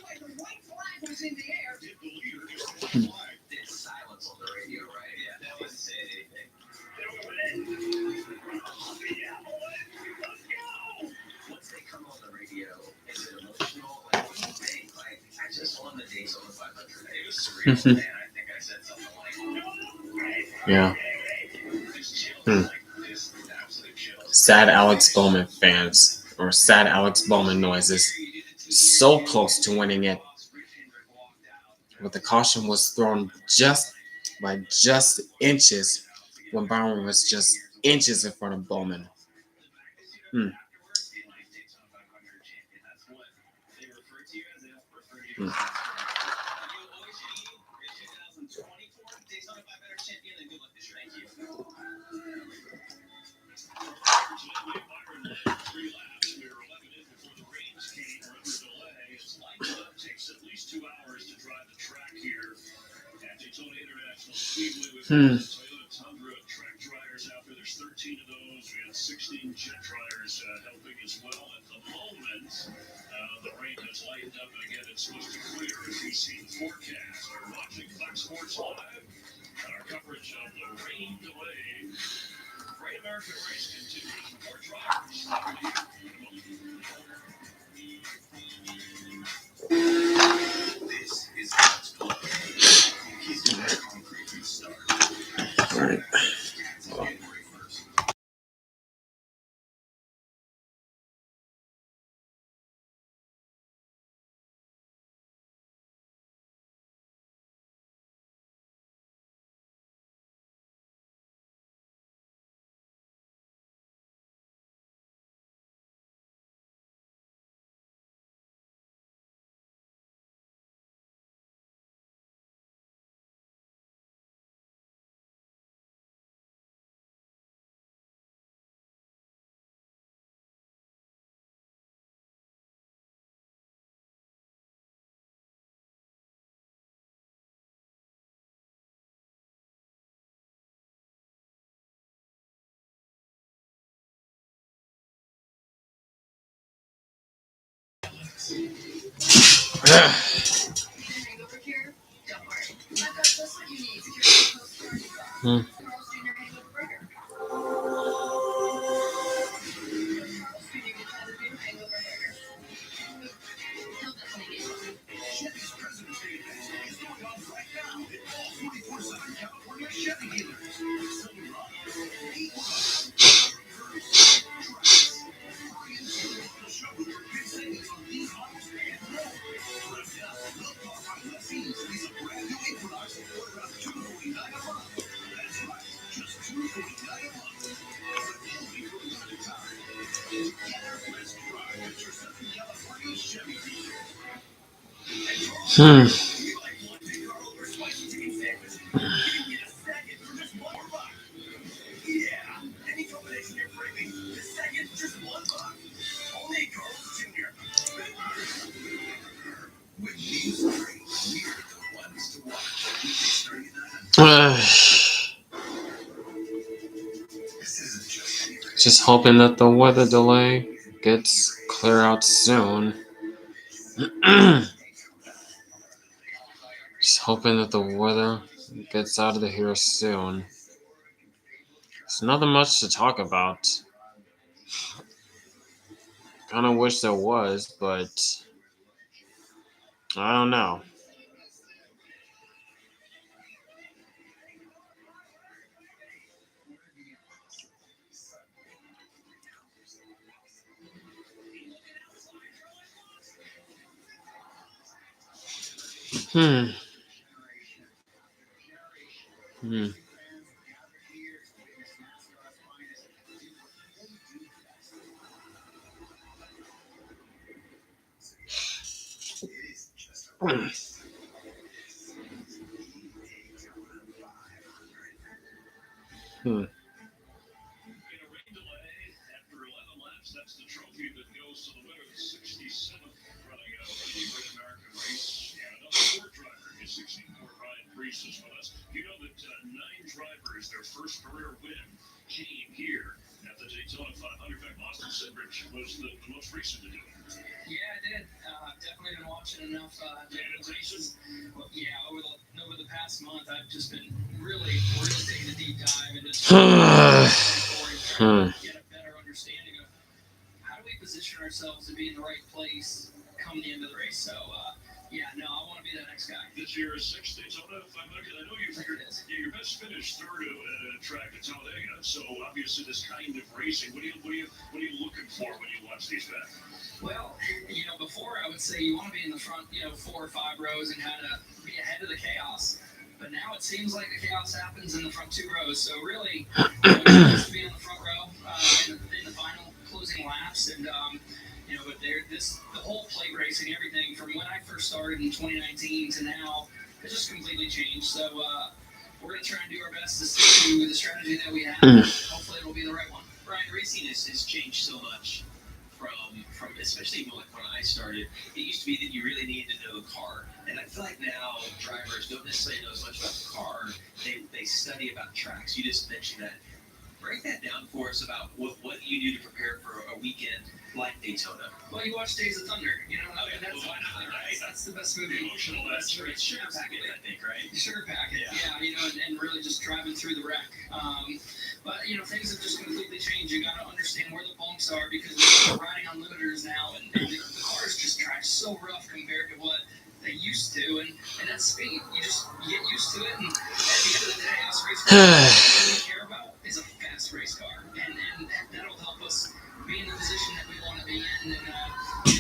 in the air.
If the leader is the flag.
There's silence on the radio, right? Yeah, that wasn't saying anything.
Yeah, boy, let's go.
Once they come on the radio, is it emotional? Like, what do you think? Like, I just won the Daytona 500. It was surreal, man. I think I said something like,
Yeah.
just chills.
Hmm.
Like, just absolute chills.
Sad Alex Bowman fans, or sad Alex Bowman noises. So close to winning it, but the caution was thrown just inches when Byron was just inches in front of Bowman. Hmm. Hmm.
Takes at least 2 hours to drive the track here at Daytona International Speedway. We've
Hmm.
got Toyota Tundra track dryers out there. There's 13 of those. We have 16 jet dryers helping as well. At the moment, the rain has lightened up, and again, it's supposed to clear as you see the forecast. We're watching Fox Sports Live, and our coverage of the rain delay. Great American Race continues with more drivers.
This is Alex Bowman. He's in the concrete from the start.
All right.
January 1st.
Hangover cure? Don't worry. I've got just what you need to cure your post-party cough.
Hmm.
Carl's Jr. Hangover Burger. Carl's Jr. can try the new Hangover Burger. He'll definitely get one.
Chevy's President's Day event is going on right now at all 24/7 California Chevy dealers. Silverado, 8 show with your big savings on these models and more. Right now, look behind the scenes. These are brand new Equinox for about $249 a month. That's right, just $249 a month. But only for a limited time. Together, let's drive at your Southern California Chevy dealer.
Hmm.
We like one big car over spicy chicken sandwich. You can get a second for just $1. Yeah, any combination you're craving, the second just $1. Only Carl's Jr. With these three, we're the ones to watch. This isn't just any race.
Just hoping that the weather delay gets clear out soon. Just hoping that the weather gets out of here soon. There's nothing much to talk about. Kind of wish there was, but I don't know. Hmm. Hmm. Hmm.
In a rain delay, after 11 laps, that's the trophy that goes to the winner, the 67th running of the Great American Race. And another Ford driver in his 64, Ryan Preece, is with us. You know that 9 drivers, their first career win came here at the Daytona 500. In fact, Austin Sidrich was the most recent to do it.
Yeah, I did. I've definitely been watching enough races. Yeah, over the past month, I've just been really taking a deep dive into get a better understanding of how do we position ourselves to be in the right place come the end of the race. So, yeah, no, I want to be that next guy.
This year is 6 Daytona, if I'm looking. I know you figured your best finish third at a track at Talladega. So obviously, this kind of racing. What are you looking for when you watch these back?
Well, before I would say you want to be in the front, 4 or 5 rows and kind of be ahead of the chaos. But now it seems like the chaos happens in the front 2 rows. So really, you used to be in the front row in the final closing laps, and but the whole plate racing, everything from when I first started in 2019 to now, has just completely changed. So we're gonna try and do our best to stick to the strategy that we have. Hopefully, it'll be the right one.
Brian, racing has changed so much from especially like when I started. It used to be that you really needed to know the car, and I feel like now drivers don't necessarily know as much about the car. They study about tracks. You just mentioned that. Break that down for us about what you do to prepare for a weekend like Daytona.
Well, you watch Days of Thunder, that's the best movie.
Emotional, that's right. Sugar packet, I think, right?
Sugar packet, yeah, and really just driving through the wreck. But things have just completely changed. You got to understand where the bumps are because we're riding on limiters now, and the cars just drive so rough compared to what they used to, and that speed, you get used to it, and at the end of the day, us race cars, what we care about is a fast race car, and that'll help us be in the position that we want to be in, and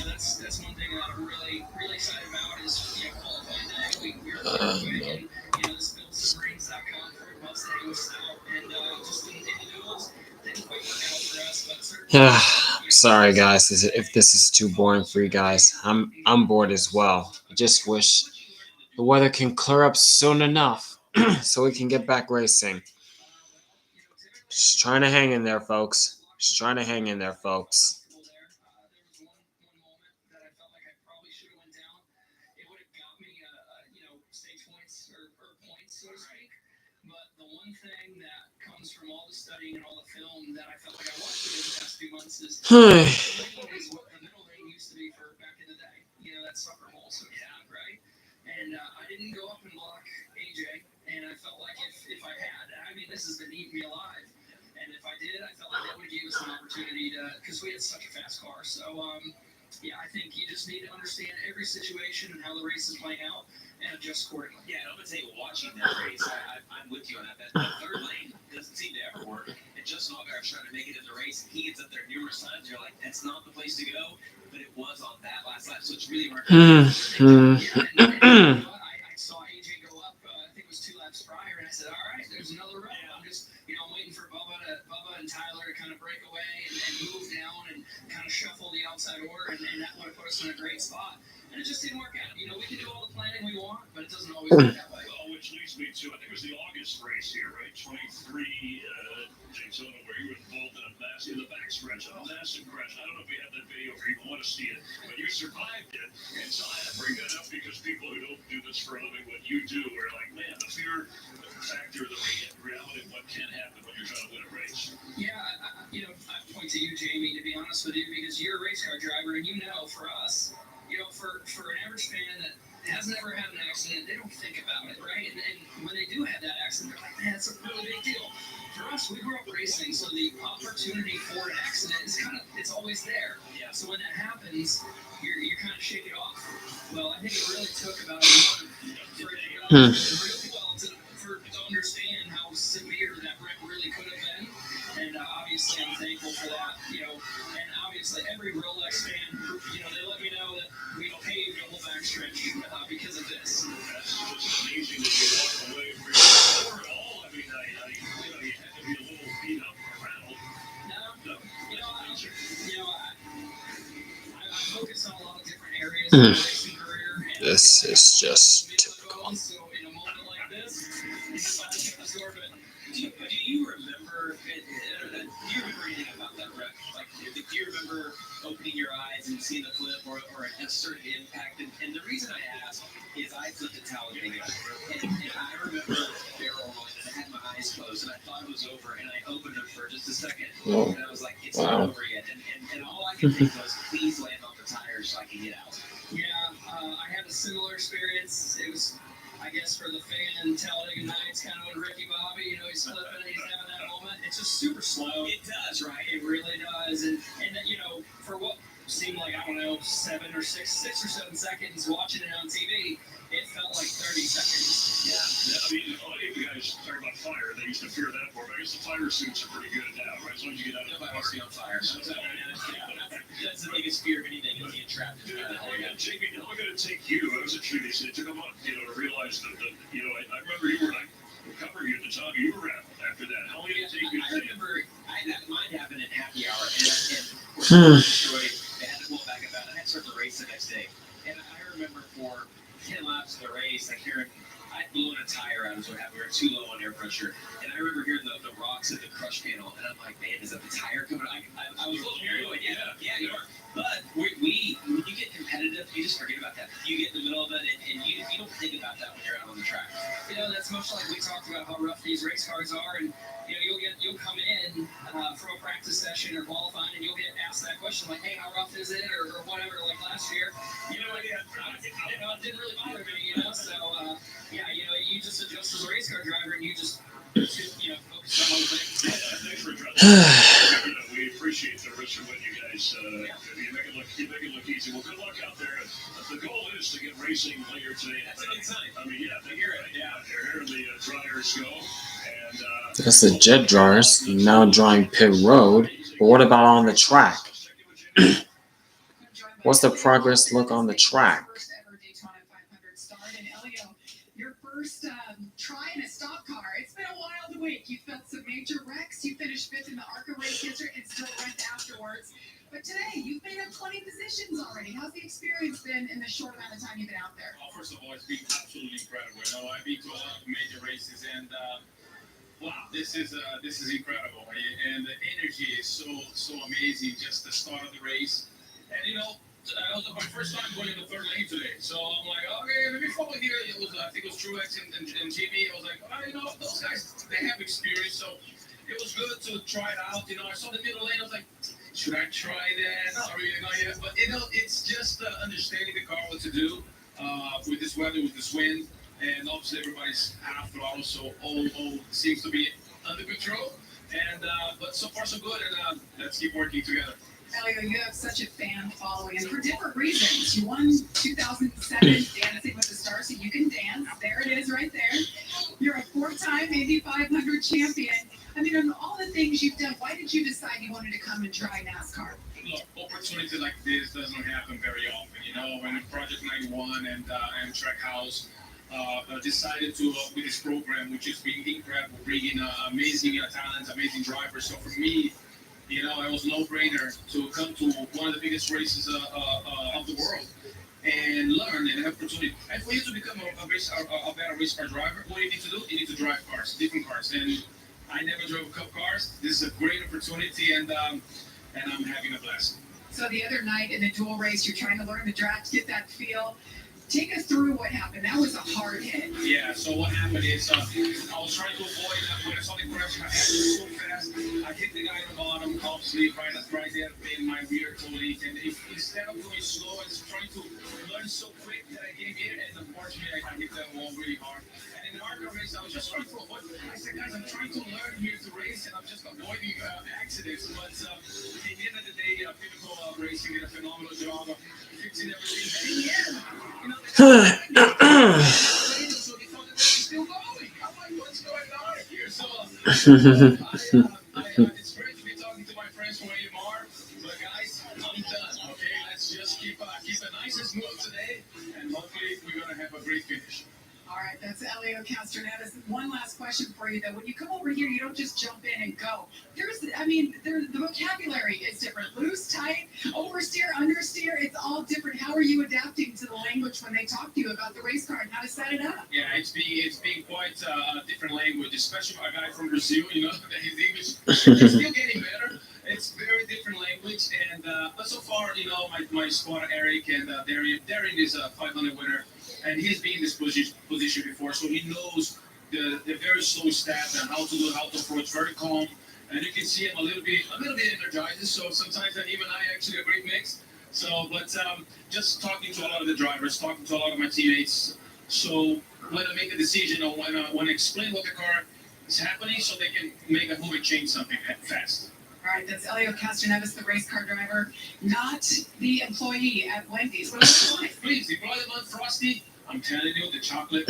that's one thing that I'm really excited about is qualifying day. We were quick, and this built Submarines.com for Mustang was out, and just in individuals didn't quite work out for us, but certainly.
Sorry guys, if this is too boring for you guys, I'm bored as well. I just wish the weather can clear up soon enough so we can get back racing. Just trying to hang in there, folks. Just trying to hang in there, folks.
From all the studying and all the film that I felt like I watched over the past few months is what the middle lane used to be for back in the day. That sucker hole, so right? And I didn't go up and block AJ, and I felt like if I had, this has been eating me alive. And if I did, I felt like that would give us an opportunity because we had such a fast car. So, I think you just need to understand every situation and how the race is playing out and adjust accordingly.
Yeah, I'm going to tell you, watching that race, I'm with you on that. That third lane doesn't seem to ever work. And Justin Allgaier's trying to make it in the race, and he gets up there numerous times. You're like, that's not the place to go. But it was on that last lap, so it's really hard.
I saw AJ go up, I think it was 2 laps prior, and I said, all right, there's another row. I'm just, I'm waiting for Bubba and Tyler to kind of break away and move down and kind of shuffle the outside order, and that would have put us in a great spot. And it just didn't work out. We can do all the planning we want, but it doesn't always work that way.
Well, which leads me to, I think it was the August race here, right? 23 Daytona, where you were involved in the backstretch, a massive crash. I don't know if we have that video or even want to see it, but you survived it. And so I bring that up because people who don't do this for a living, what you do, are like, man, the fear factor, the reality of what can happen when you're trying to win a race.
Yeah, I point to you, Jamie, to be honest with you, because you're a race car driver, and for us, for an average fan that has never had an accident, they don't think about it, right? And when they do have that accident, they're like, man, it's a really big deal. For us, we grew up racing, so the opportunity for an accident is it's always there.
Yeah.
So when that happens, you kind of shake it off. Well, I think it really took about a month for it to go really well to understand how severe that wreck really could have been. And obviously, I'm thankful for that. And obviously, every Rolex fan, they let me know that we paved the whole backstretch because of this.
That's just amazing that you walked away from it all. You had to be a little beat up around.
No. I focus on a lot of different areas of my racing career.
This is just typical.
So in a moment like this, I can absorb it.
Do you remember anything about that wreck? Like, do you remember opening your eyes and seeing the flip or a certain impact? And the reason I ask is I flipped a Talladega, and I remember barrel rolling, and I had my eyes closed, and I thought it was over, and I opened it for just a second, and I was like, it's not over yet. And all I could think was, please land on the tires so I can get out.
Yeah, similar experience. It was, I guess, for the fan, Talladega Nights, kind of when Ricky Bobby, he's flipping and he's having that moment. It's just super slow. It does, right? It really does. And for what seemed like, I don't know, 6 or 7 seconds watching it on TV, it felt like 30 seconds.
Yeah, I mean, a lot of you guys talk about fire. They used to fear that more, but I guess the fire suits are pretty good now, right? As long as you get out of the
Nobody
fire.
wants to be on fire. That's the biggest fear of anything, is being trapped.
How long did it take you? I was a tree. It took a month, to realize that, I remember you were like, covering you at the time. You were out after that. How long did it take you?
I remember mine happened in happy hour, and Detroit, they had to pull back about it. I had to start the race the next day. And I remember for 10 laps of the race, like hearing, I'd blown a tire out, is what happened. We were too low on air pressure. And I remember hearing the rocks at the crush panel, and I'm like, man, is that the tire coming? I was a little paranoid. Yeah, you are. But when you get competitive, you just forget about that. You get in the middle of it, and you don't think about that when you're out on the track. That's much like we talked about how rough these race cars are, and you'll come in from a practice session or qualifying, and you'll get asked that question like, hey, how rough is it, or whatever. Like last year, it didn't really bother me, So you just adjust as a race car driver, and you just focus on other things.
Thanks for addressing. We appreciate the risk of what you guys. You make it look easy. Well, good luck out there. The goal is to get racing later today.
That's a good sign.
I mean, they hear it. Yeah, they're hearing the dryers go. And
That's the jet dryers now drying pit road. But what about on the track? What's the progress look on the track?
First ever Daytona 500 start. And Helio, your first try in a stock car. It's been a wild week. You felt some major wrecks. You finished 5th in the ARCA race history and still went afterwards. But today, you've made up 20 positions already. How's the experience been in the short amount of time you've been out there?
Well, first of all, it's been absolutely incredible. I've been to a lot of major races, and wow, this is incredible. And the energy is so amazing. Just the start of the race, and that was my first time going in the third lane today. So I'm like, okay, let me follow here. I think it was Truex and Jimmy. I was like, those guys, they have experience, so it was good to try it out. I saw the middle lane. I was like, should I try that? Not really, not yet. But it's just understanding the car what to do with this weather, with this wind, and obviously everybody's half throttle, so all seems to be under control. And but so far so good, and let's keep working together.
Helio, you have such a fan following, and for different reasons. You won 2007 Dancing with the Stars, so you can dance. There it is right there. You're a 4-time Indy 500 champion. I mean, on all the things you've done, why did you decide you wanted to come and try NASCAR?
Look, opportunity like this doesn't happen very often. When Project 91 and Trackhouse decided to with this program, which has been incredible, bringing amazing talents, amazing drivers. So for me, it was no brainer to come to one of the biggest races of the world and learn and have opportunity. And for you to become a better race car driver, what do you need to do? You need to drive cars, different cars. And I never drove Cup cars. This is a great opportunity, and I'm having a blast.
So the other night in the dual race, you're trying to learn the track, get that feel. Take us through what happened. That was a hard hit.
Yeah, so what happened is I was trying to avoid when I saw the crash. I had to go so fast. I hit the guy at the bottom, obviously, right there in my rear totally. And instead of going slow, I was trying to learn so quick that I gave in, and unfortunately, I hit that wall really hard. And in the ARCA race, I was just trying to avoid. I said, guys, I'm trying to learn here to race, and I'm just avoiding accidents. But at the end of the day, Pinnacle Racing did a phenomenal job of fixing everything. And still going. I'm like, what's going on here? So it's great to be talking to my friends from AMR. But guys, I'm done. Okay, let's just keep it nice and smooth today, and hopefully we're gonna have a great finish.
All right, that's Helio Castroneves. One last question for you, though. When you come over here, you don't just jump in and go. The vocabulary is different. Loose, tight, oversteer, understeer. It's all different. How are you adapting to the language when they talk to you about the race car and how to set it up?
Yeah, it's being quite a different language, especially for a guy from Brazil. His English is still getting better. It's very different language, and but so far, my spotter Eric and Darren is a 500 winner. And he's been in this position before, so he knows the very slow stats and how to approach, very calm. And you can see him a little bit energized. So sometimes that him and I actually a great mix. So, but just talking to a lot of the drivers, talking to a lot of my teammates. So when I make a decision or when I explain what the car is happening, so they can make a move and change something fast.
All right, that's Helio Castroneves, the race car driver, not the employee at Wendy's. What was it like?
Please, the brother one Frosty. I'm telling you, the chocolate.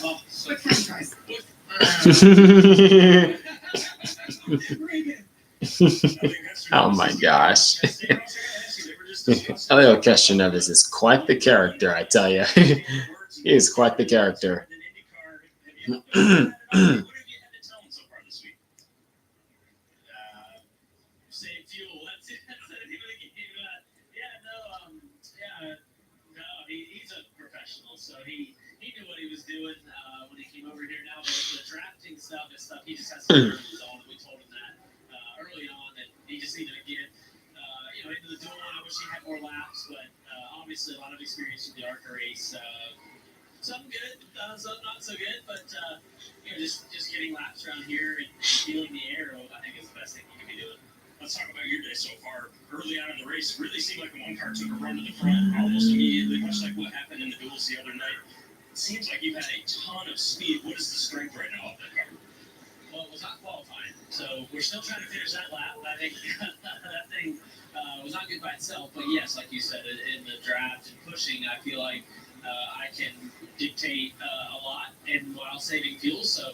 Oh, so
Quick french fries. Reagan.
Oh my gosh. Helio Castroneves is quite the character, I tell you. He is quite the character.
Save fuel. That's it. He's a professional, so he knew what he was doing when he came over here. Now the drafting stuff is stuff he just has to learn on his own. We told him that early on that he just needed to get into the duel. I wish he had more laps, but obviously a lot of experience with the ARCA race. Some good, some not so good, but just getting laps around here and feeling the air, I think is the best thing you can be doing.
Let's talk about your day so far. Early on in the race, it really seemed like the one car took a run to the front almost immediately, much like what happened in the duels the other night. It seems like you've had a ton of speed. What is the strength right now of that car?
Well, it was not qualifying, so we're still trying to finish that lap. I think that thing was not good by itself, but yes, like you said, in the draft and pushing, I feel like I can dictate a lot and while saving fuel. So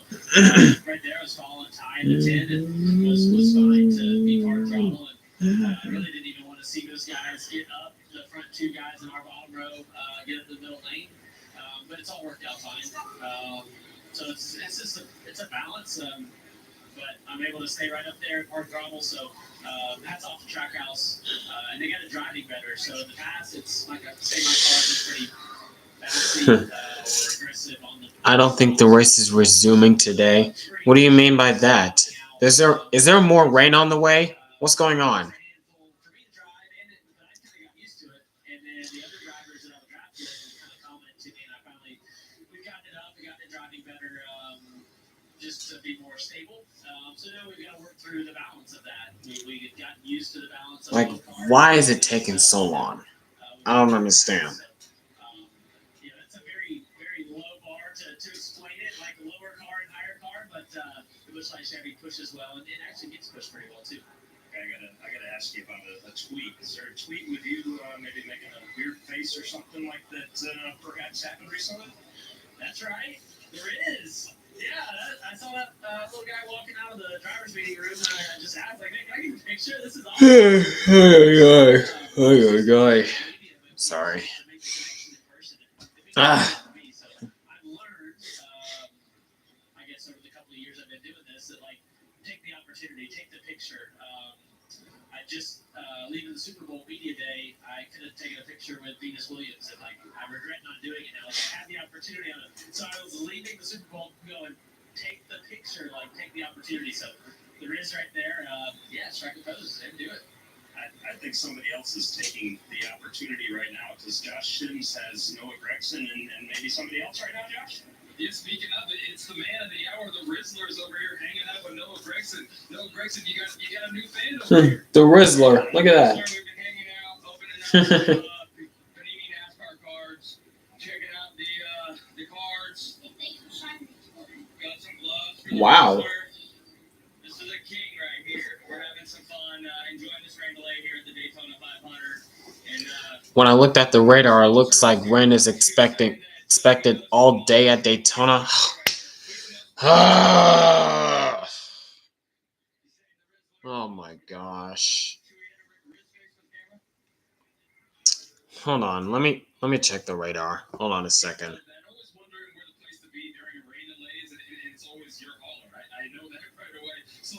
right there, I was following Ty in the 10 and was fine to be part throttle. And I really didn't even want to see those guys get up, the front two guys in our bottom row, get up the middle lane. But it's all worked out fine. So it's a balance. But I'm able to stay right up there at hard throttle. So hats off to Trackhouse. And they got it driving better. So in the past, it's like I say, my car is pretty bouncy or aggressive on the.
I don't think the race is resuming today. What do you mean by that? Is there more rain on the way? What's going on?
For me to drive, and I kind of got used to it. And then the other drivers that I would draft with kind of commented to me, and we gotten it up, we got it driving better, just to be more stable. So now we've got to work through the balance of that. We got used to the balance of
Like,
both cars.
why is it taking so long? I don't understand.
It's a very, very low bar to explain it, like a lower car and higher car, but it looks like Chevy pushes well, and it actually gets pushed pretty well too.
Okay, I gotta ask you about a tweet. Is there a tweet with you maybe making a weird face or something like that perhaps happened recently?
That's right, there is. Yeah, I saw that little guy walking out of the driver's meeting room, and I just asked, like, hey, can I get a picture? This is awesome.
Sorry.
I've learned, I guess over the couple of years I've been doing this, that like take the opportunity, take the picture. I just leaving the Super Bowl media day, I could have taken a picture with Venus Williams, and like I regret not doing it now. Like, I had the opportunity on it, so I was leaving the Super Bowl going, take the picture, like take the opportunity. So there is right there. Strike a pose and do it.
I think somebody else is taking the opportunity right now because Josh Sims has Noah Gregson and maybe somebody else right now, Josh?
Yeah, speaking of it, it's the man of the hour, the Rizzler is over here hanging out with Noah Gregson. Noah Gregson, you got a new fan over here.
The Rizzler. Look at that.
We've been hanging out, opening up Panini NASCAR cards, checking out the cards. Got some gloves.
Wow.
This is a king right here. We're having some fun, enjoying this rain delay here at the Daytona 500. And
When I looked at the radar, it looks like rain is expected all day at Daytona. Oh my gosh. Hold on, let me check the radar. Hold on a second.
I'm always wondering where the place to be during a rain delay is, and it's always your hauler. I know that right away. So,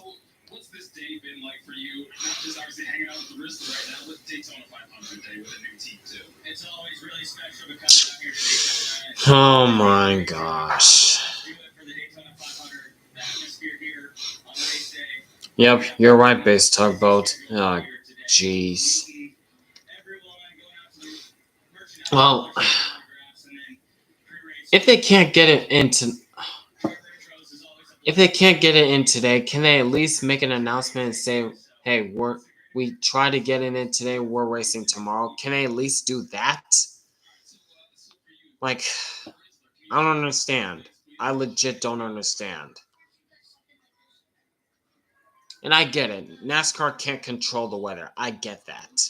what's this day been like for you? Not just obviously hanging out with the Rizzler right now, but Daytona 500 day with a new team too.
It's always really special to come down here to Daytona.
Oh my gosh.
Do it for the Daytona 500. The atmosphere here on race day.
Yep, you're right, Base Tugboat. Oh, jeez. Well, if they can't get it in today, can they at least make an announcement and say, "Hey, We try to get in it today. We're racing tomorrow. Can I at least do that? Like, I don't understand. I legit don't understand. And I get it. NASCAR can't control the weather. I get that.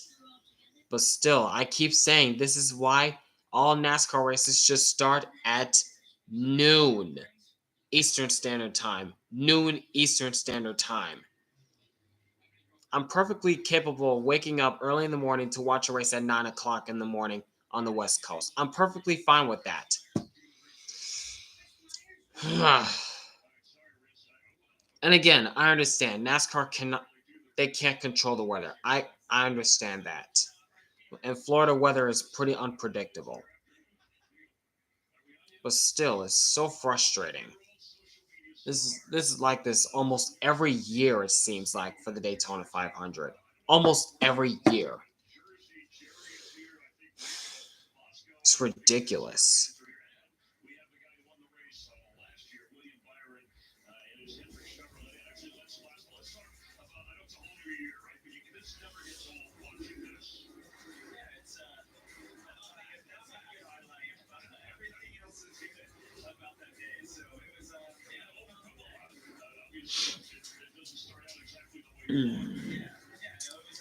But still, I keep saying this is why all NASCAR races should start at noon Eastern Standard Time. Noon Eastern Standard Time. I'm perfectly capable of waking up early in the morning to watch a race at 9 o'clock in the morning on the West Coast. I'm perfectly fine with that. And again, I understand NASCAR can't control the weather. I understand that. And Florida weather is pretty unpredictable. But still, it's so frustrating. This is like this almost every year, it seems like, for the Daytona 500. Almost every year. It's ridiculous.
We have the guy who won the race last year, William Byron, in his Hendrick Chevrolet. Actually, let's talk about, I know it's a whole new year, right? But this never gets old watching this.
Yeah, it's that's not a good highlight. Everything else is good about that day. So it was
Obviously, it doesn't start out exactly the way you want.
Yeah, no, it was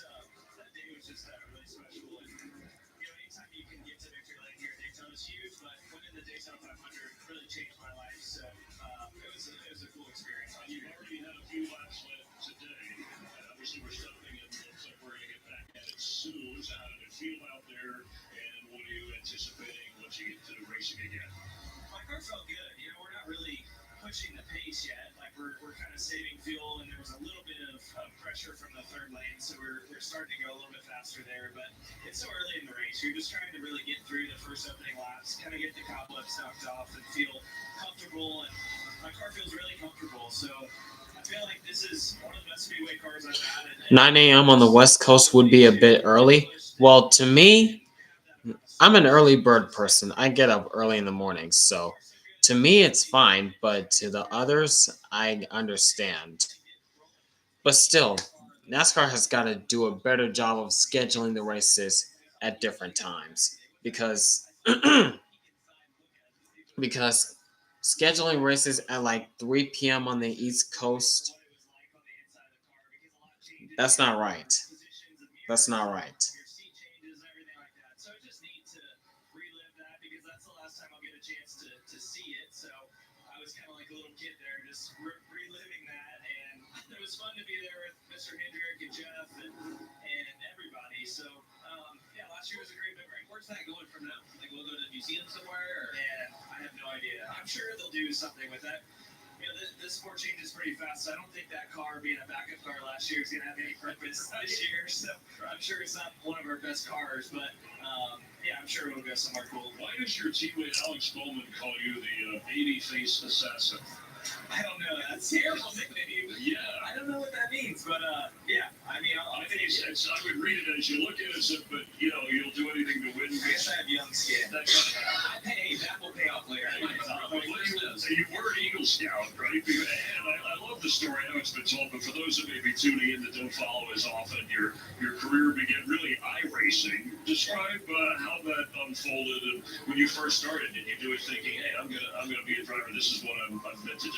that day was just really special. And anytime you can get to victory lane here at Daytona is huge. But winning the Daytona 500 really changed my life. So it was a cool experience.
You've already had a few laps left today. Obviously, we're stopping and looks like we're going to get back at it soon. So how did it feel out there? And what are you anticipating once you get to the racing again?
My car felt good. We're not really pushing the pace yet. Like we're kind of saving fuel, and there was a little bit of pressure from the third lane, so we're starting to go a little bit faster there. But it's so early in the race. You're just trying to really get through the first opening laps, kind of get the cobwebs knocked off, and feel comfortable. And my car feels really comfortable. So I feel like this is one of the best speedway cars I've had.
9 a.m. on the West Coast would be a bit early. Well, to me, I'm an early bird person. I get up early in the morning, so to me it's fine, but to the others, I understand. But still, NASCAR has got to do a better job of scheduling the races at different times because because scheduling races at like 3 p.m. on the East Coast, that's not right. That's not right.
So I just need to relive that because that's the last time I'll get a chance to see it. So I was kind of like a little kid there, just reliving that, and it was fun to be there with Mr. Hendrick and Jeff and everybody. So last year was a great memory. Where's that going from now? Like we'll go to the museum somewhere? Or? Yeah, I have no idea. I'm sure they'll do something with that. This sport changes pretty fast, so I don't think that car being a backup car last year is going to have any purpose this year. So I'm sure it's not one of our best cars, but I'm sure it'll go somewhere cool.
Why does your teammate Alex Bowman call you the baby-faced assassin?
I don't know. That's a terrible nickname.
Yeah.
I don't know what that means, but I
think I would read it as you look at it, but you'll do anything to win.
I guess I have young skin. That will pay off later.
You were an Eagle Scout, right? And I love the story how it's been told, but for those that may be tuning in that don't follow as often, your career began really iRacing. Describe how that unfolded and when you first started. Did you do it thinking, hey, I'm gonna be a driver. This is what I'm meant to do?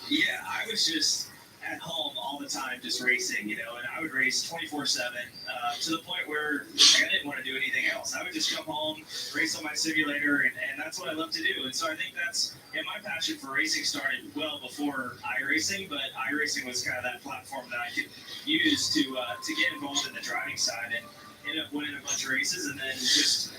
Yeah, I was just at home all the time, just racing, and I would race 24/7 to the point where I didn't want to do anything else. I would just come home, race on my simulator, and that's what I love to do. And so I think that's my passion for racing started well before iRacing, but iRacing was kind of that platform that I could use to get involved in the driving side and ended up winning a bunch of races, and then just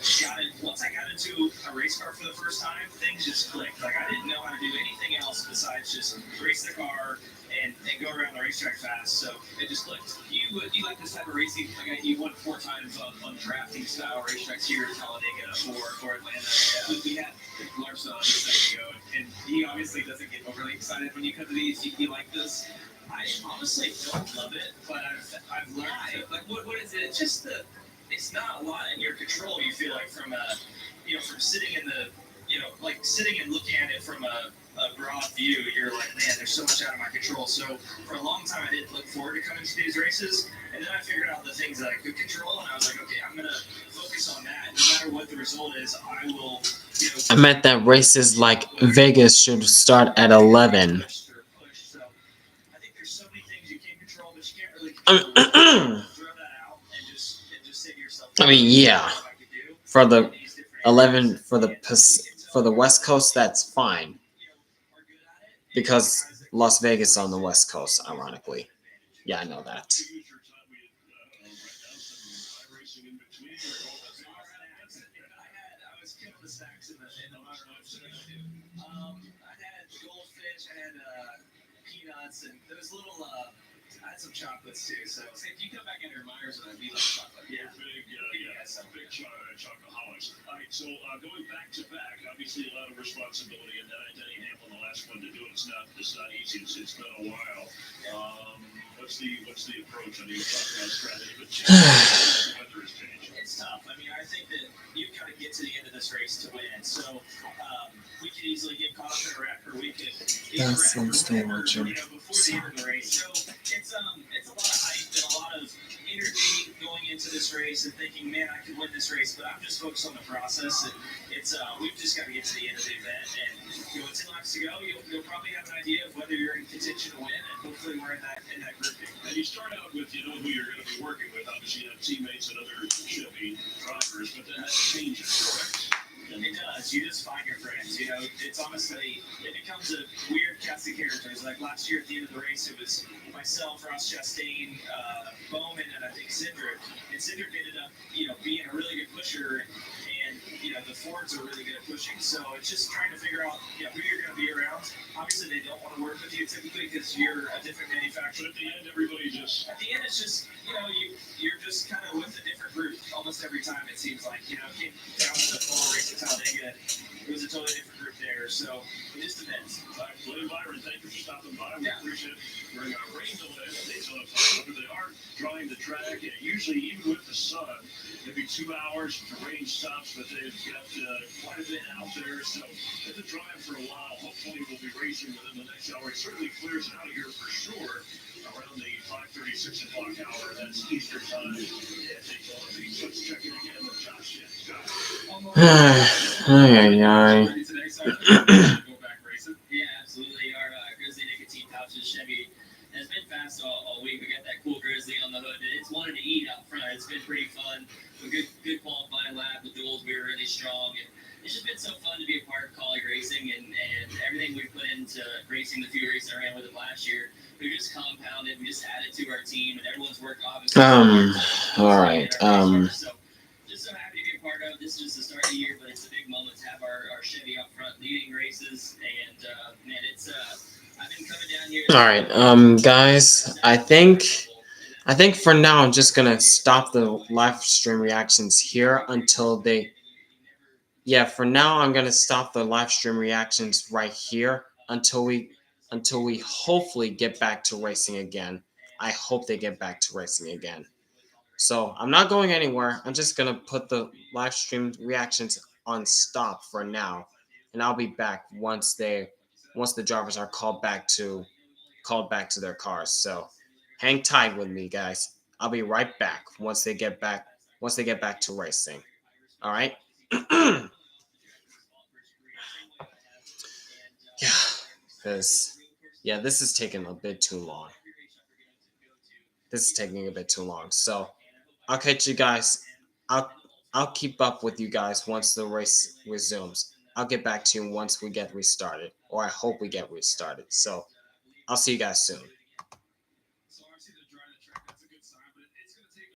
once I got into a race car for the first time, things just clicked. Like I didn't know how to do anything else besides just race the car and go around the racetrack fast. So it just clicked. Do you like this type of racing? Like you won 4 times on drafting style racetracks here in Talladega for Atlanta. We had Larson a second ago, and he obviously doesn't get overly excited when you come to these. You like this? I honestly don't love it, but I've learned. Like what is it? It's just it's not a lot in your control. You feel like from from sitting in the like sitting and looking at it from a
broad view, you're like, man, there's so much out of my control. So for a long time, I didn't look forward to coming to these races. And then I figured out the things that I could control, and I was like, okay, I'm going to focus on that. No matter what the result is, I will,
I meant that races like Vegas should start at 11.
So I think there's so many things you can't control, but you can't really control. Throw that out and just say to yourself,
I mean, yeah,
what I could do
for
in
the
these different
11 for the West Coast, that's fine because Las Vegas on the West Coast, ironically. Yeah, I know that.
I was killing the stacks in the latter half. I had goldfish, I had peanuts, and there was little. I had some chocolates too. So if you come back into your Myers, I'd be like chocolate. Yeah,
Big chocoholics. All right, so going back to back, obviously a lot of responsibility, and Denny Hamlin, the last one to do it. It's not easy. It's been a while. What's the approach? I mean, you talk about strategy, but the weather has changed.
It's tough. I mean, I think that you've got to get to the end of this race to win. So we could easily get caught up in a wreck, or we could.
That's I'm still watching.
Before the end of the race. So it's a lot of hype and a lot of energy going into this race and thinking, man, I could win this race, but I'm just focused on the process. And it's we've just got to get to the end of the event. And with 10 laps to go, you'll probably have an idea of whether you're in contention to win, and hopefully we're in that grouping.
And you start out with who you're going to be working with. Obviously, you have teammates and other Chevy drivers, but then that changes, correct?
It does. You just find your friends. It's honestly, it becomes a weird cast of characters. Like last year at the end of the race, it was myself, Ross Chastain, Bowman, and I think Cindric. And Cindric ended up, being a really good pusher, and the Fords are really good at pushing. So it's just trying to figure out, who you're going to be around. Obviously, they don't want to work with you typically because you're a different manufacturer.
But at the end, everybody just.
At the end, it's just, you're just kind of with a different group almost every time. It seems like, came down to the fall race at Talladega. It was a totally different group there. So it just depends.
Byron, thank you for stopping by. We appreciate it. We're in a rain delay at Daytona 500. They are drying the track, and usually, even with the sun, maybe 2 hours if the rain stops, but they've got quite a bit out there. So it's a drive for a while. Hopefully, we'll be racing within the next hour. It certainly clears out here for sure around the 5:30, 6 o'clock hour. That's Eastern time. Let's check it again with Josh.
Yeah, absolutely. Our Grizzly nicotine pouches Chevy has been fast all week. We got that cool Grizzly on the hood. It's wanted to eat out front. It's been pretty fun. A good qualifying lap. The duels we were really strong. And it's just been so fun to be a part of Collie Racing and everything we put into racing the few races I ran with it last year. We just compounded. We just added to our team, and everyone's worked obviously.
All right.
So just so happy to be a part of. This is the start of the year, but it's a big moment to have our Chevy up front leading races. And man, it's I've been coming down here.
All right, guys. I think for now I'm just gonna stop the live stream reactions here until they. Yeah, for now I'm gonna stop the live stream reactions right here until we hopefully get back to racing again. I hope they get back to racing again. So I'm not going anywhere. I'm just gonna put the live stream reactions on stop for now, and I'll be back once the drivers are called back to their cars. So hang tight with me, guys. I'll be right back once they get back to racing. All right. Yeah, because this is taking a bit too long. So I'll catch you guys. I'll keep up with you guys once the race resumes. I'll get back to you once we get restarted, or I hope we get restarted. So I'll see you guys soon.